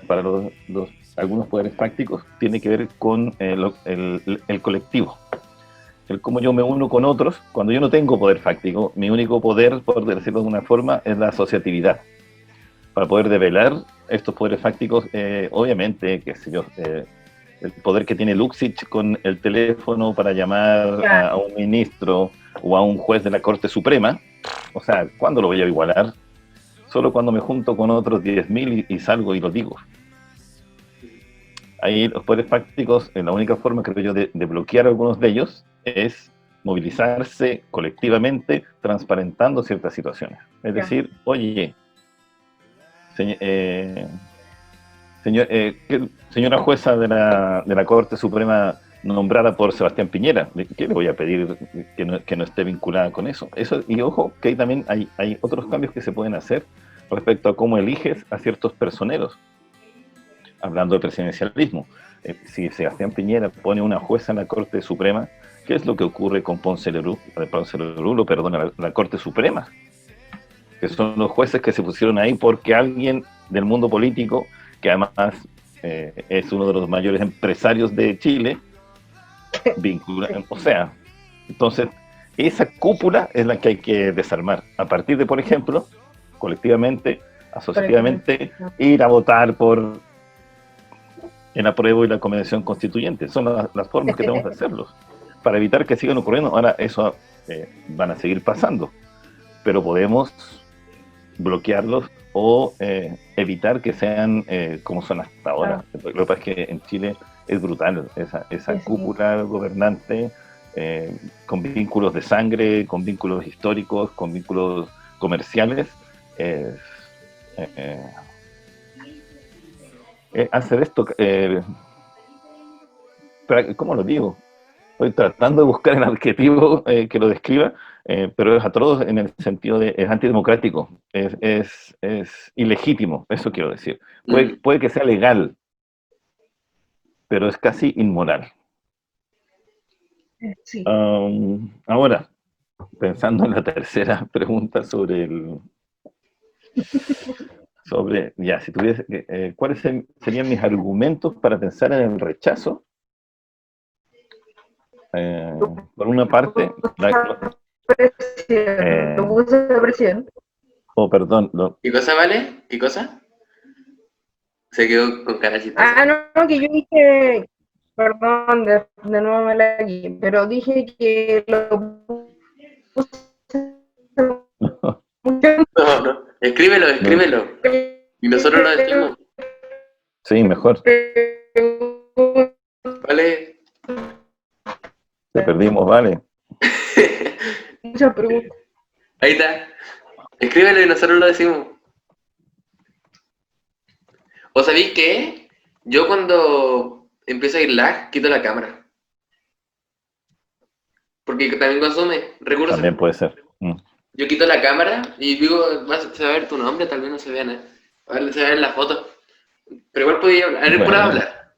S3: algunos poderes prácticos, tiene que ver con el colectivo. El cómo yo me uno con otros. Cuando yo no tengo poder fáctico, mi único poder, por decirlo de una forma, es la asociatividad. Para poder develar estos poderes fácticos, obviamente, qué sé yo, el poder que tiene Luxich con el teléfono para llamar
S2: ya,
S3: a un ministro o a un juez de la Corte Suprema, o sea, ¿cuándo lo voy a igualar? Solo cuando me junto con otros 10.000 y salgo y lo digo. Ahí los poderes fácticos, la única forma, creo yo, de bloquear algunos de ellos es movilizarse colectivamente, transparentando ciertas situaciones. Es
S2: ya.
S3: decir, oye, señor, señora jueza de la Corte Suprema nombrada por Sebastián Piñera, ¿qué le voy a pedir que no esté vinculada con eso? Y ojo, que ahí también hay otros cambios que se pueden hacer respecto a cómo eliges a ciertos personeros, hablando de presidencialismo. Si Sebastián Piñera pone una jueza en la Corte Suprema, ¿qué es lo que ocurre con Ponce Lerú? Ponce Lerú lo perdona la Corte Suprema, que son los jueces que se pusieron ahí porque alguien del mundo político, que además es uno de los mayores empresarios de Chile, o sea, entonces esa cúpula es la que hay que desarmar, a partir de, por ejemplo, colectivamente, asociativamente, ir a votar por el apruebo y la convención constituyente. Son las formas que tenemos de hacerlos, para evitar que sigan ocurriendo. Ahora, eso van a seguir pasando, pero podemos bloquearlos o evitar que sean como son hasta ahora. Lo que pasa es que en Chile es brutal esa cúpula gobernante, con vínculos de sangre, con vínculos históricos, con vínculos comerciales. Eh, hacer esto, ¿cómo lo digo? Estoy tratando de buscar el adjetivo que lo describa, pero es atroz en el sentido de es antidemocrático, es ilegítimo, eso quiero decir.
S1: Mm.
S3: Puede que sea legal, pero es casi inmoral.
S2: Sí.
S3: Ahora, pensando en la tercera pregunta ya, si tuviese, ¿cuáles serían mis argumentos para pensar en el rechazo? Por una parte,
S2: Presión, lo
S3: eh,
S2: puse de presión.
S3: perdón,
S1: ¿Qué cosa, vale? ¿Qué cosa? Se quedó con cara chistosa.
S2: Ah, no, que yo dije, perdón, de nuevo me la guié, pero dije que lo puse mucho
S1: No, no. Escríbelo,
S3: no,
S1: escríbelo. Y nosotros lo decimos.
S3: sí, mejor,
S1: ¿Vale?
S3: te perdimos, vale.
S2: muchas preguntas.
S1: Ahí está. Escríbelo y nosotros lo decimos. ¿O sabéis qué? Yo cuando empiezo a ir lag, quito la cámara. Porque también consume recursos.
S3: También puede ser.
S1: Yo quito la cámara y digo, se va a ver tu nombre, tal vez no se vea nada. A ver, se va a ver la foto. Pero igual podía hablar. A ver, por
S3: Bueno,
S1: hablar.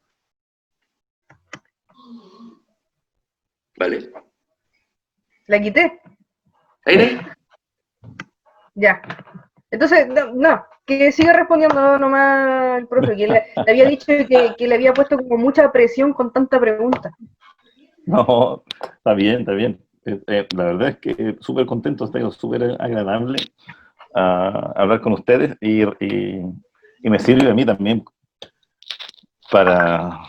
S1: ¿Vale?
S2: La quité,
S1: Ahí está.
S2: ya. Entonces, no, que siga respondiendo nomás el profe, que le había dicho que le había puesto como mucha presión con tanta pregunta.
S3: no, está bien, está bien. La verdad es que súper contento, estoy súper agradable hablar con ustedes y me sirve a mí también para,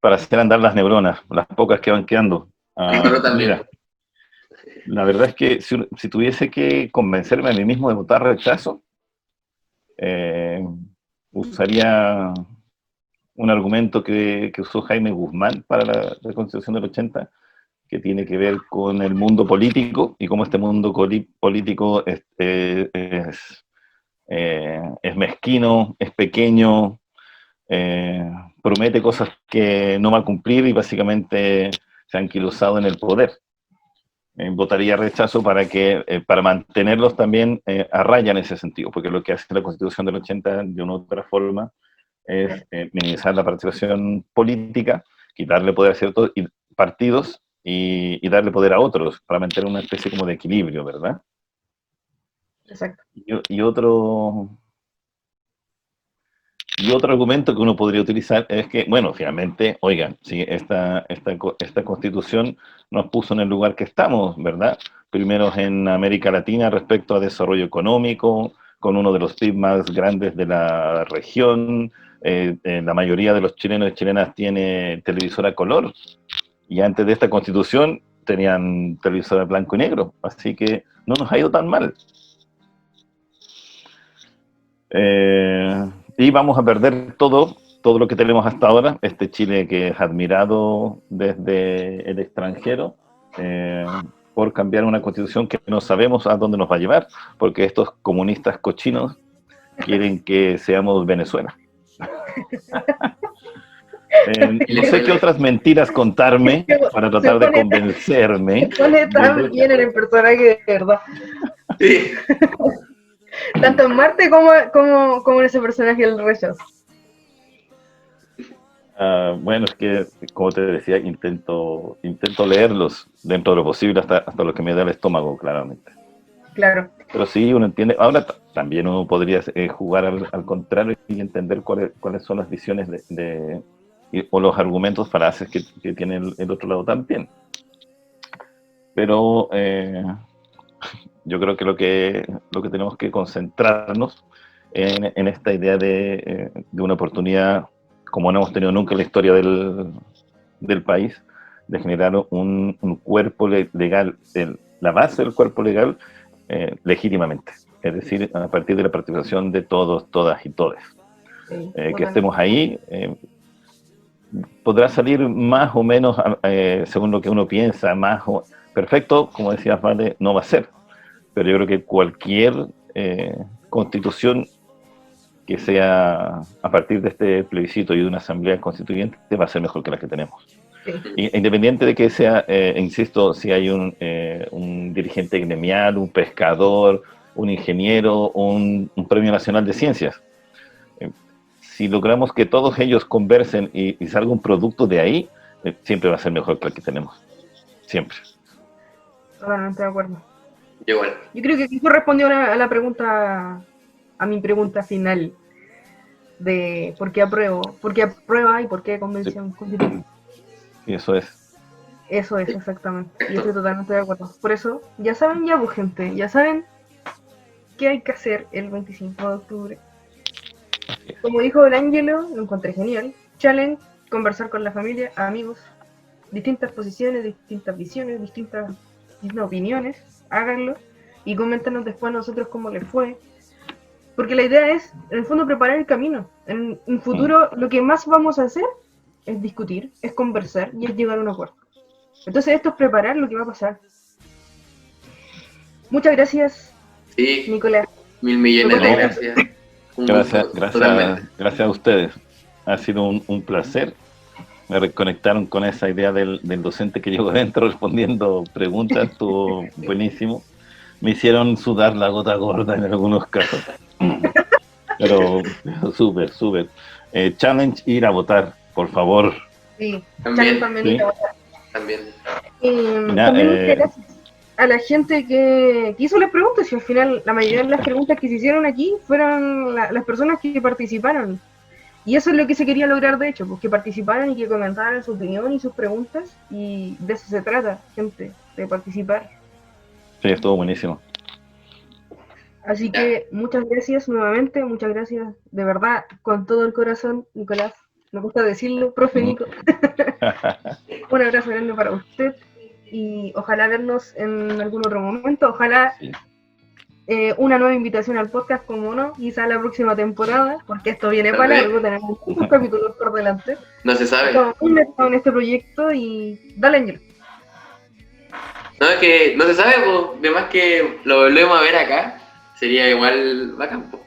S3: para hacer andar las neuronas, las pocas que van quedando.
S1: Nosotros también.
S3: Mira, la verdad es que si tuviese que convencerme a mí mismo de votar rechazo, eh, usaría un argumento que usó Jaime Guzmán para la Constitución del 80, que tiene que ver con el mundo político y cómo este mundo político es mezquino, es pequeño, promete cosas que no va a cumplir y básicamente se han anquilosado en el poder. Votaría rechazo para mantenerlos también a raya en ese sentido, porque lo que hace la Constitución del 80 de una u otra forma es minimizar la participación política, quitarle poder a ciertos partidos y darle poder a otros, para mantener una especie como de equilibrio, ¿verdad?
S2: Exacto.
S3: Y otro, y otro argumento que uno podría utilizar es que, bueno, finalmente, oigan, si esta constitución nos puso en el lugar que estamos, ¿verdad? Primeros en América Latina respecto a desarrollo económico, con uno de los PIB más grandes de la región, la mayoría de los chilenos y chilenas tiene televisora a color, y antes de esta constitución tenían televisora blanco y negro, así que no nos ha ido tan mal. Y vamos a perder todo lo que tenemos hasta ahora, este Chile que es admirado desde el extranjero, por cambiar una constitución que no sabemos a dónde nos va a llevar, porque estos comunistas cochinos quieren que seamos Venezuela. No sé qué otras mentiras contarme para tratar de convencerme.
S2: Se pone tan bien en el personaje de verdad.
S1: Sí.
S2: Tanto en Marte como en ese personaje del rechazo.
S3: Bueno, es que, como te decía, intento leerlos dentro de lo posible hasta lo que me da el estómago, claramente.
S2: Claro.
S3: Pero sí, uno entiende. Ahora también uno podría jugar al contrario y entender cuáles son las visiones o los argumentos falaces que tiene el otro lado también. Pero yo creo que lo que tenemos que concentrarnos en esta idea de una oportunidad, como no hemos tenido nunca en la historia del país, de generar un cuerpo legal, la base del cuerpo legal, legítimamente. Es decir, a partir de la participación de todos, todas y todes.
S2: Sí,
S3: Que estemos ahí, podrá salir más o menos, según lo que uno piensa, perfecto, como decías, Vale, no va a ser. Pero yo creo que cualquier constitución que sea a partir de este plebiscito y de una asamblea constituyente va a ser mejor que la que tenemos. Independiente de que sea, insisto, si hay un dirigente gremial, un pescador, un ingeniero, un premio nacional de ciencias. Si logramos que todos ellos conversen y salga un producto de ahí, siempre va a ser mejor que el que tenemos. Siempre.
S2: Totalmente de acuerdo.
S1: Yo igual.
S2: Yo creo que aquí respondió a la pregunta, a mi pregunta final de por qué aprueba y por qué convención constitucional.
S3: Y eso es.
S2: Eso es, exactamente. Y estoy totalmente de acuerdo. Por eso, ya saben pues gente, ya saben qué hay que hacer el 25 de octubre. Como dijo el Ángelo, lo encontré genial. Challenge, conversar con la familia, amigos, distintas posiciones, distintas visiones, distintas opiniones, háganlo y coméntanos después a nosotros cómo les fue. Porque la idea es, en el fondo, preparar el camino. En un futuro, lo que más vamos a hacer es discutir, es conversar y es llegar a un acuerdo. Entonces esto es preparar lo que va a pasar. Muchas gracias,
S1: sí,
S2: Nicolás.
S1: 1.000.000.000 de gracias.
S3: Gracias a ustedes. Ha sido un placer. Me reconectaron con esa idea del docente que llegó dentro respondiendo preguntas, estuvo buenísimo. Me hicieron sudar la gota gorda en algunos casos. Pero súper. Challenge, ir a votar, por favor.
S2: Sí,
S1: también
S2: ¿sí?
S1: Ir a votar. También.
S2: También gracias a la gente que hizo las preguntas, y al final la mayoría de las preguntas que se hicieron aquí fueron las personas que participaron. Y eso es lo que se quería lograr, de hecho, pues que participaran y que comentaran su opinión y sus preguntas, y de eso se trata, gente, de participar.
S3: Sí, estuvo buenísimo.
S2: Así que muchas gracias nuevamente, muchas gracias de verdad, con todo el corazón, Nicolás. Me gusta decirlo, profe Nico. Un abrazo grande para usted y ojalá vernos en algún otro momento. Ojalá una nueva invitación al podcast, como no, quizá la próxima temporada, porque esto viene para largo, tenemos muchos capítulos por delante.
S1: No se sabe.
S2: Estamos muy metidos en este proyecto y dale, Ángel.
S1: No, es que no se sabe, pues, de más que lo volvemos a ver acá, sería igual bacán, pues.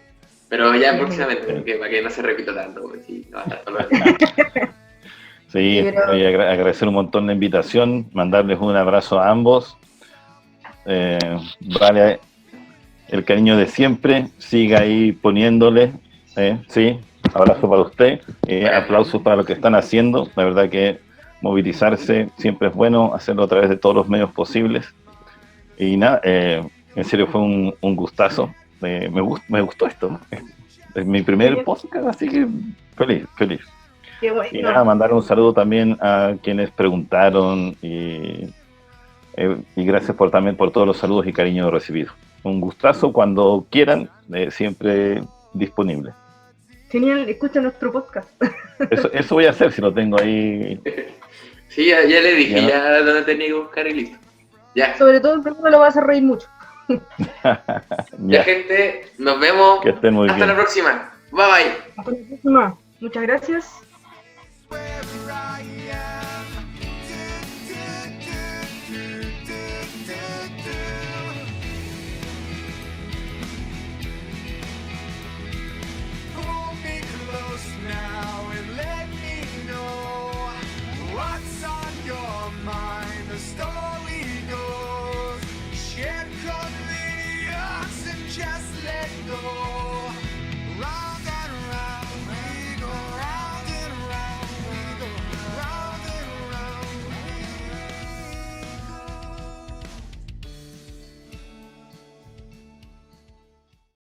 S1: Pero ya próximamente, porque para que no se repita tanto, porque sí, no va a estar todo el
S3: Sí, voy a agradecer un montón la invitación, mandarles un abrazo a ambos. Vale el cariño de siempre, siga ahí poniéndole, sí, abrazo para usted, aplausos para lo que están haciendo, la verdad que movilizarse siempre es bueno, hacerlo a través de todos los medios posibles. Y nada, en serio fue un gustazo, me gustó esto, ¿no? Es mi primer podcast, así que feliz.
S2: Qué bueno.
S3: Y nada, mandar un saludo también a quienes preguntaron y gracias también por todos los saludos y cariño recibidos. Un gustazo, cuando quieran, siempre disponible.
S2: Genial, escucha nuestro podcast.
S3: Eso voy a hacer si lo tengo ahí.
S1: Sí, ya le dije, ya lo tenía que buscar y listo. Ya.
S2: Sobre todo el primero lo vas a reír mucho.
S1: Ya, gente, nos vemos.
S3: Que estén muy bien.
S1: Hasta la próxima. Bye bye.
S2: Hasta la próxima. Muchas gracias.
S4: Just let go.